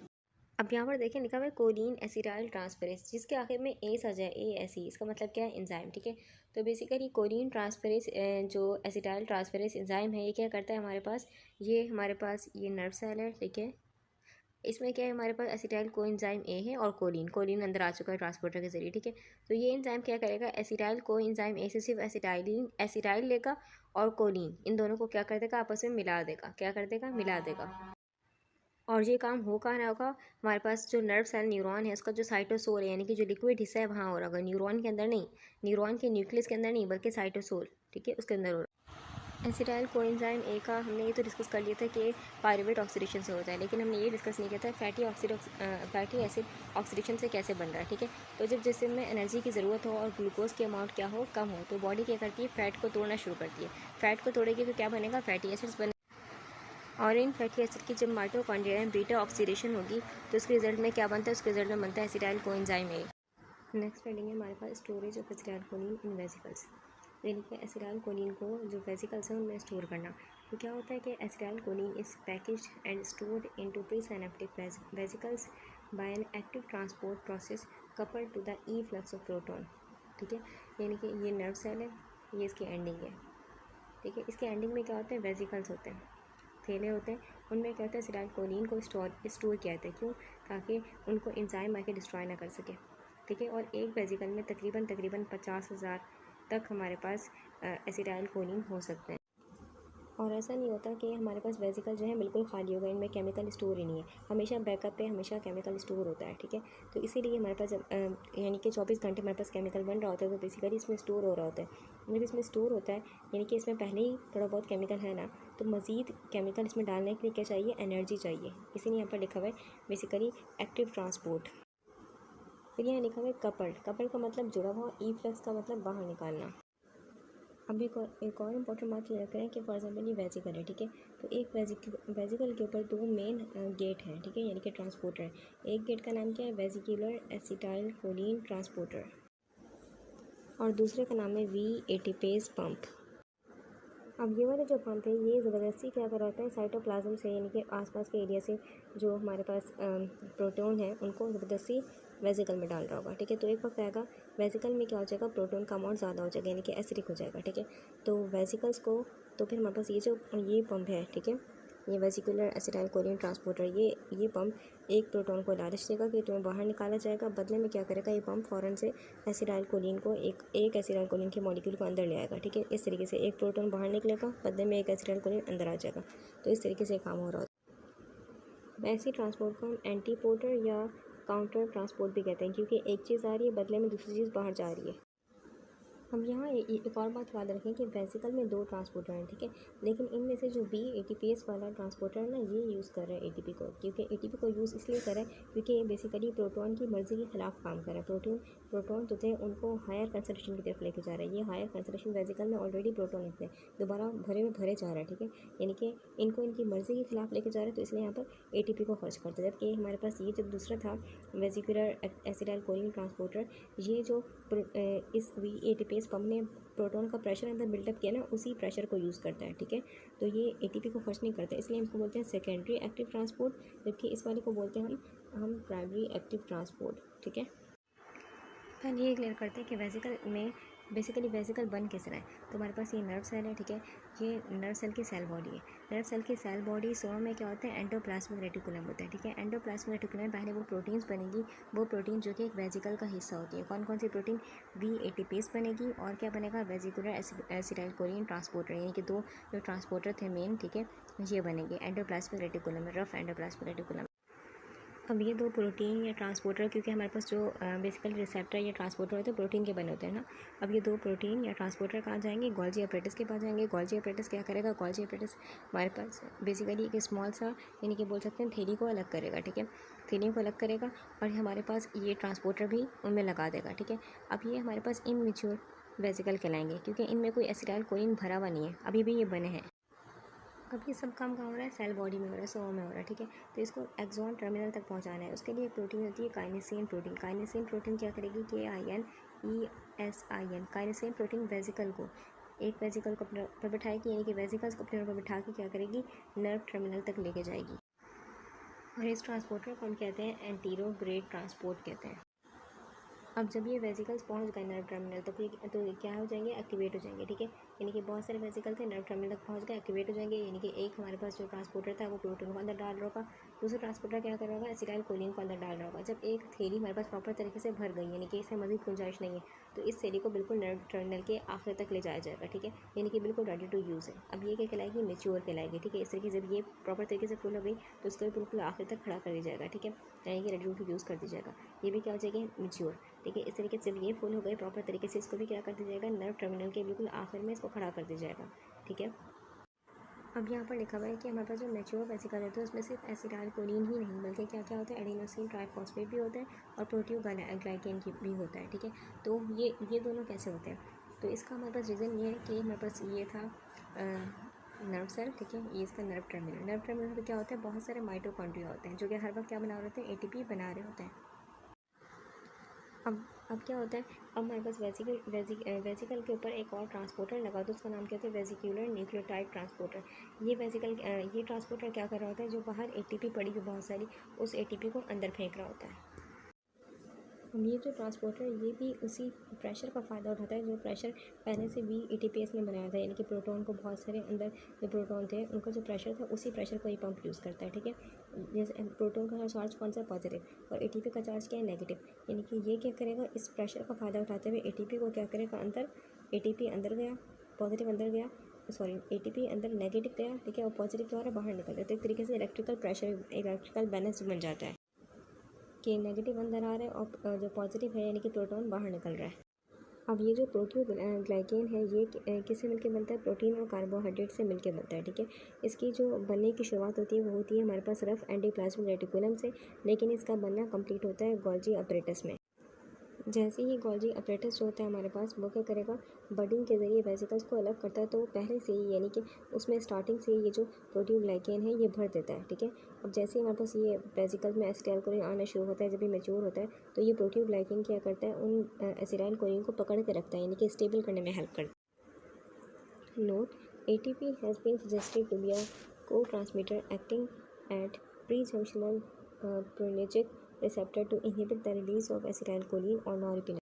अब यहाँ पर देखें, लिखा हुआ है कोलिन एसिटाइल ट्रांसफरेज, जिसके आखिर में एस आ जाए, ASE, इसका मतलब क्या है, एंजाइम, ठीक है। तो बेसिकली कोलिन ट्रांसफरेज जो एसिटाइल ट्रांसफरेज एंजाइम है, ये क्या करता है हमारे पास, ये नर्व सेल है, ठीक है, इसमें क्या है, हमारे पास एसिटाइल कोएंजाइम ए है और कोलिन अंदर आ चुका है ट्रांसपोर्टर के जरिए, ठीक है। तो ये एंजाइम क्या करेगा, एसिटाइल कोएंजाइम ए से सिर्फ एसिटाइल लेगा, और कोलिन, इन दोनों को क्या कर देगा, आपस में मिला देगा, क्या कर देगा, मिला देगा। और ये काम हो कहाँ रहा होगा, हमारे पास जो नर्व सेल न्यूरॉन है उसका जो साइटोसोल है, यानी कि जो लिक्विड हिस्सा है, वहाँ हो रहा होगा, न्यूरॉन के अंदर नहीं, न्यूरॉन के न्यूक्लियस के अंदर नहीं, बल्कि साइटोसोल, ठीक है, उसके अंदर हो रहा है। एसिटाइल कोएंजाइम ए का हमने ये तो डिस्कस कर लिया था कि पायरुवेट ऑक्सीडेशन से होता है, लेकिन हमने ये डिस्कस नहीं किया था फैटी एसिड ऑक्सीडेशन से कैसे बन रहा है, ठीक है। तो जब जिसम में एनर्जी की ज़रूरत हो और ग्लूकोज की अमाउंट क्या हो, कम हो, तो बॉडी क्या करती है, फ़ैट को तोड़ना शुरू करती है। फ़ैट को तोड़ेगी तो क्या बनेगा, फैटी एसिड्स बने, और इन फैटी एसिड की जब माइटोकॉन्ड्रिया में बीटा ऑक्सीडेशन होगी तो उसके रिजल्ट में क्या बनता है, उसके रिजल्ट में बनता है acetyl coenzyme A. Next heading है हमारे पास, storage of acetyl choline in vesicles, यानी कि एसिटाइल कोलिन को जो वेसिकल्स हैं उनमें स्टोर करना। तो क्या होता है कि acetyl choline is packaged and stored into pre synaptic vesicles by an active transport process coupled to the efflux of proton, ठीक है। यानी कि ये नर्व सेल है, ये इसकी एंडिंग है, ठीक है। इसके एंडिंग में क्या होता है, वेसिकल्स होते हैं, थैले होते हैं, उनमें क्या होता है, एसिटाइल कोलिन को स्टोर किया जाता है। क्यों? ताकि उनको एंजाइम आके डिस्ट्रॉय ना कर सके, ठीक है। और एक वेसिकल में तकरीबन 50,000 तक हमारे पास एसिटाइल कोलिन हो सकते हैं। और ऐसा नहीं होता कि हमारे पास वेसिकल जो है बिल्कुल खाली होगा, इनमें केमिकल स्टोर ही नहीं है, हमेशा बैकअप पे हमेशा केमिकल स्टोर होता है, ठीक है। तो इसीलिए हमारे पास यानी कि 24 घंटे हमारे पास केमिकल बन रहा होता है, तो बेसिकली इसमें स्टोर हो रहा होता है। जब इसमें स्टोर होता है, यानी कि इसमें पहले ही थोड़ा बहुत केमिकल है ना, तो मज़ीद केमिकल इसमें डालने के लिए क्या चाहिए, एनर्जी चाहिए। इसीलिए यहाँ पर लिखा हुआ है बेसिकली एक्टिव ट्रांसपोर्ट। फिर यहाँ लिखा हुआ है कपल्ड। कपल्ड का मतलब जुड़ा हुआ, इफ्लक्स का मतलब बाहर निकालना। अब एक और इम्पोर्टेंट बात याद करें कि फॉर एग्जाम्पल ये वेजिकल है, ठीक है। तो एक वेजिकल के ऊपर दो मेन गेट हैं, ठीक है, यानी कि ट्रांसपोर्टर है। एक गेट का नाम क्या है, वेजिकुलर एसिटाइल कोलिन ट्रांसपोर्टर, और दूसरे का नाम है VATPase पंप। अब ये वाला जो पंप है ये ज़बरदस्ती क्या कराता है, साइटोप्लाज्म से यानी कि आसपास के एरिया से जो हमारे पास प्रोटॉन है उनको ज़बरदस्ती वेजिकल में डाल रहा होगा, ठीक है। तो एक वक्त आएगा वेजिकल में क्या हो जाएगा, प्रोटॉन का अमाउंट ज़्यादा हो जाएगा, यानी कि एसिडिक हो जाएगा, ठीक है। तो वेजिकल्स को, तो फिर हमारे पास ये पंप है, ठीक है, ये वेजिकुलर एसिटाइल कोलिन ट्रांसपोर्टर, ये पंप एक प्रोटॉन को लालच देगा कि तुम्हें बाहर निकाला जाएगा। बदले में क्या करेगा ये पंप फ़ौरन से एसिटाइल कोलिन को एक एसिटाइल कोलिन के मॉलिक्यूल को अंदर ले आएगा, ठीक है। इस तरीके से एक प्रोटॉन बाहर निकलेगा, बदले में एक एसिटाइल कोलिन अंदर आ जाएगा। तो इस तरीके से काम हो रहा होता है। ऐसी ट्रांसपोर्ट को हम एंटीपोर्टर या काउंटर ट्रांसपोर्ट भी कहते हैं, क्योंकि एक चीज़ आ रही है बदले में दूसरी चीज़ बाहर जा रही है। हम यहाँ एक और बात याद रखें कि वेसिकल में दो ट्रांसपोर्टर हैं, ठीक है, लेकिन इनमें से जो VATPase वाला ट्रांसपोर्टर है ना, ये यूज़ कर रहा है ATP को, क्योंकि ATP को यूज़ इसलिए कर रहा है क्योंकि ये बेसिकली प्रोटॉन की मर्ज़ी के ख़िलाफ़ काम कर रहा है। प्रोटॉन जो थे उनको हायर कंसनट्रेशन की तरफ लेके जा रहा है। ये हायर कंसनट्रेशन वेसिकल में ऑलरेडी प्रोटॉन थे, दोबारा भरे जा रहा है, ठीक है, यानी कि इनको इनकी मर्ज़ी के खिलाफ लेके जा रहा है, तो इसलिए यहाँ पर ATP को खर्च करते हैं। जबकि हमारे पास ये जब दूसरा था वेसिकुलर एसिटाइल कोलिन ट्रांसपोर्टर, ये जो इस VATPase पंप ने प्रोटॉन का प्रेशर अंदर बिल्डअप किया ना, उसी प्रेशर को यूज़ करता है, ठीक है। तो ये ATP को खर्च नहीं करता, इसलिए हमको बोलते हैं सेकेंडरी एक्टिव ट्रांसपोर्ट, जबकि इस वाले को बोलते हैं हम प्राइमरी एक्टिव ट्रांसपोर्ट, ठीक है। पहले ये क्लियर करते हैं कि वेसिकल में बेसिकली वेसिकल बन कैसे रहा है। तो हमारे पास ये नर्व सेल है, ठीक है, ये नर्व सेल की सेल बॉडी है। नर्व सेल की सेल बॉडी 100 में क्या होता है, एंडोप्लाज्मिक रेटिकुलम होता है, ठीक है। एंडोप्लाज्मिक रेटिकुलम में पहले वो प्रोटीन्स बनेगी, वो प्रोटीन जो कि एक वेजिकल का हिस्सा होती है। कौन कौन सी प्रोटीन, VATPase बनेगी, और क्या बनेगा, वेजिकुलर एसिटाइल कोलिन ट्रांसपोर्टर, यानी कि दो जो ट्रांसपोर्टर थे मेन, ठीक है, ये बनेंगे एंडोप्लाज्मिक रेटिकुलम में, रफ एंडोप्लाज्मिक रेटिकुलम। अब ये दो प्रोटीन या ट्रांसपोर्टर, क्योंकि हमारे पास जो बेसिकली रिसेप्टर या ट्रांसपोर्टर होते हैं प्रोटीन के बने होते हैं ना, अब ये दो प्रोटीन या ट्रांसपोर्टर कहाँ जाएंगे, गोल्जी एपरेटस के पास जाएंगे। गोल्जी एपरेटस क्या करेगा, गोल्जी एपरेटस हमारे पास बेसिकली एक स्मॉल सा, यानी कि बोल सकते हैं थैली को अलग करेगा, ठीक है, थैली को अलग करेगा, और हमारे पास ये ट्रांसपोर्टर भी उनमें लगा देगा, ठीक है। अब ये हमारे पास इमैच्योर वेसिकल कहलाएंगे, क्योंकि इनमें कोई एसिटाइल कोलिन भरा हुआ नहीं है, अभी भी ये बने हैं। अब ये सब काम कहाँ हो रहा है, सेल बॉडी में हो रहा है, 100 में हो रहा है, ठीक है। तो इसको एक्सॉन टर्मिनल तक पहुँचाना है, उसके लिए एक प्रोटीन होती है काइनेसिन प्रोटीन। काइनेसिन प्रोटीन क्या करेगी, KINESIN, काइनेसिन प्रोटीन वेजिकल को, एक वेजिकल को अपने पर बिठाएगी, यानी कि वेजिकल्स को अपने पर बिठा के क्या करेगी, नर्व टर्मिनल तक लेके जाएगी। और इस ट्रांसपोर्टर को हम कहते हैं एंटीरोग्रेड ट्रांसपोर्ट कहते हैं। अब जब ये वेसिकल्स पहुंच गए नर्व टर्मिनल तो ये क्या हो जाएंगे, एक्टिवेट हो जाएंगे, ठीक है। यानी कि बहुत सारे वेसिकल थे, नर्व टर्मिनल तक पहुंच गए, एक्टिवेट हो जाएंगे, यानी कि एक हमारे पास जो ट्रांसपोर्टर था वो प्रोटीन को अंदर डाल रहा होगा, दूसरा ट्रांसपोर्टर क्या कर रहा होगा, एसिटाइल कोलिन को अंदर डाल रहा होगा। जब एक थैली हमारे पास प्रॉपर तरीके से भर गई, यानी कि इसमें मज़ीद गुंजाइश नहीं है, तो इस थैली को बिल्कुल नर्व टर्मिनल के आखिर तक ले जाया जाएगा, ठीक है, यानी कि बिल्कुल रेडी टू यूज़ है। अब ये क्या कहलाएगी, मेच्योर कहलाएगी, ठीक है। इस तरीके से जब ये प्रॉपर तरीके से फुल हो गई तो इसको बिल्कुल आखिर तक खड़ा कर दिया जाएगा, ठीक है, यानी कि रेडी टू यूज़ कर दिया जाएगा। ये भी क्या हो जाएगी, मेच्योर, ठीक है। इस तरीके से जब ये फुल हो गए प्रॉपर तरीके से, इसको भी क्या कर दिया जाएगा, नर्व टर्मिनल के बिल्कुल आखिर में इसको खड़ा कर दिया जाएगा, ठीक है। अब यहाँ पर लिखा हुआ है कि हमारे पास जो मैच्योर वेसिकल होते हैं उसमें सिर्फ एसिटाइल कोलिन ही नहीं बल्कि क्या क्या होता है, एडिनोसिन ट्राइफॉस्फेट भी होता है और प्रोटीओग्लाइकेन भी होता है, ठीक है। तो ये दोनों कैसे होते हैं, तो इसका हमारे पास रीज़न ये है कि हमारे पास ये था नर्व सेल, ठीक है, ये इसका नर्व टर्मिनल। नर्व टर्मिनल पर क्या होता है, बहुत सारे माइटोकॉन्ड्रिया होते हैं जो कि हर वक्त क्या बना रहे होते हैं, ATP बना रहे होते हैं। अब क्या होता है, अब हमारे पास वेसिकल के ऊपर एक और ट्रांसपोर्टर लगा, तो उसका नाम क्या होता है, वेसिकुलर न्यूक्लियोटाइड ट्रांसपोर्टर। ये ट्रांसपोर्टर क्या कर रहा होता है, जो बाहर ATP पड़ी हुई बहुत सारी, उस ATP को अंदर फेंक रहा होता है। अब ये जो ट्रांसपोर्टर है ये भी उसी प्रेशर का फ़ायदा उठाता है जो प्रेशर पहले से VATPase ने बनाया था, यानी कि प्रोटॉन को बहुत सारे अंदर जो प्रोटॉन थे उनका जो प्रेशर था उसी प्रेशर को ये पंप यूज़ करता है, ठीक है। जैसे प्रोटॉन का चार्ज कौन सा, पॉजिटिव, और ATP का चार्ज क्या है, नेगेटिव, यानी कि ये क्या करेगा, इस प्रेशर का फ़ायदा उठाते हुए ATP को क्या करेगा, अंदर ATP अंदर गया, पॉजिटिव अंदर गया, सॉरी ATP अंदर नेगेटिव गया, ठीक है, और पॉजिटिव क्या हो रहा है, बाहर निकल गया। तो एक तरीके से इलेक्ट्रिकल बैलेंस बन जाता है कि नेगेटिव अंदर आ रहा है और जो पॉजिटिव है यानी कि प्रोटॉन बाहर निकल रहा है। अब ये जो प्रोटीओग्लाइकेन है ये किससे मिलके बनता है, प्रोटीन और कार्बोहाइड्रेट से मिलके बनता है, ठीक है। इसकी जो बनने की शुरुआत होती है वो होती है हमारे पास रफ एंडोप्लाज्मिक रेटिकुलम से, लेकिन इसका बनना कंप्लीट होता है गोल्जी अपरेटस में। जैसे ही गोल्जी अपरेटस जो होता है हमारे पास, वो क्या करेगा, बडिंग के ज़रिए वेसिकल्स को अलग करता है। तो पहले से ही यानी कि उसमें स्टार्टिंग से ये जो प्रोटीयोग्लाइकेन है ये भर देता है, ठीक है। अब जैसे ही हमारे पास ये वेसिकल्स में एसिटाइल कोलिन आना शुरू होता है, जब ये मैच्योर होता है, तो ये प्रोटीयोग्लाइकेन क्या करता है, उन एसिटाइल कोलिन को पकड़ के रखता है, यानी कि स्टेबल करने में हेल्प करता है। Note, ATP has been suggested to be a co-transmitter acting at pre-junctional cholinergic receptor to inhibit the release of acetylcholine or norepinephrine.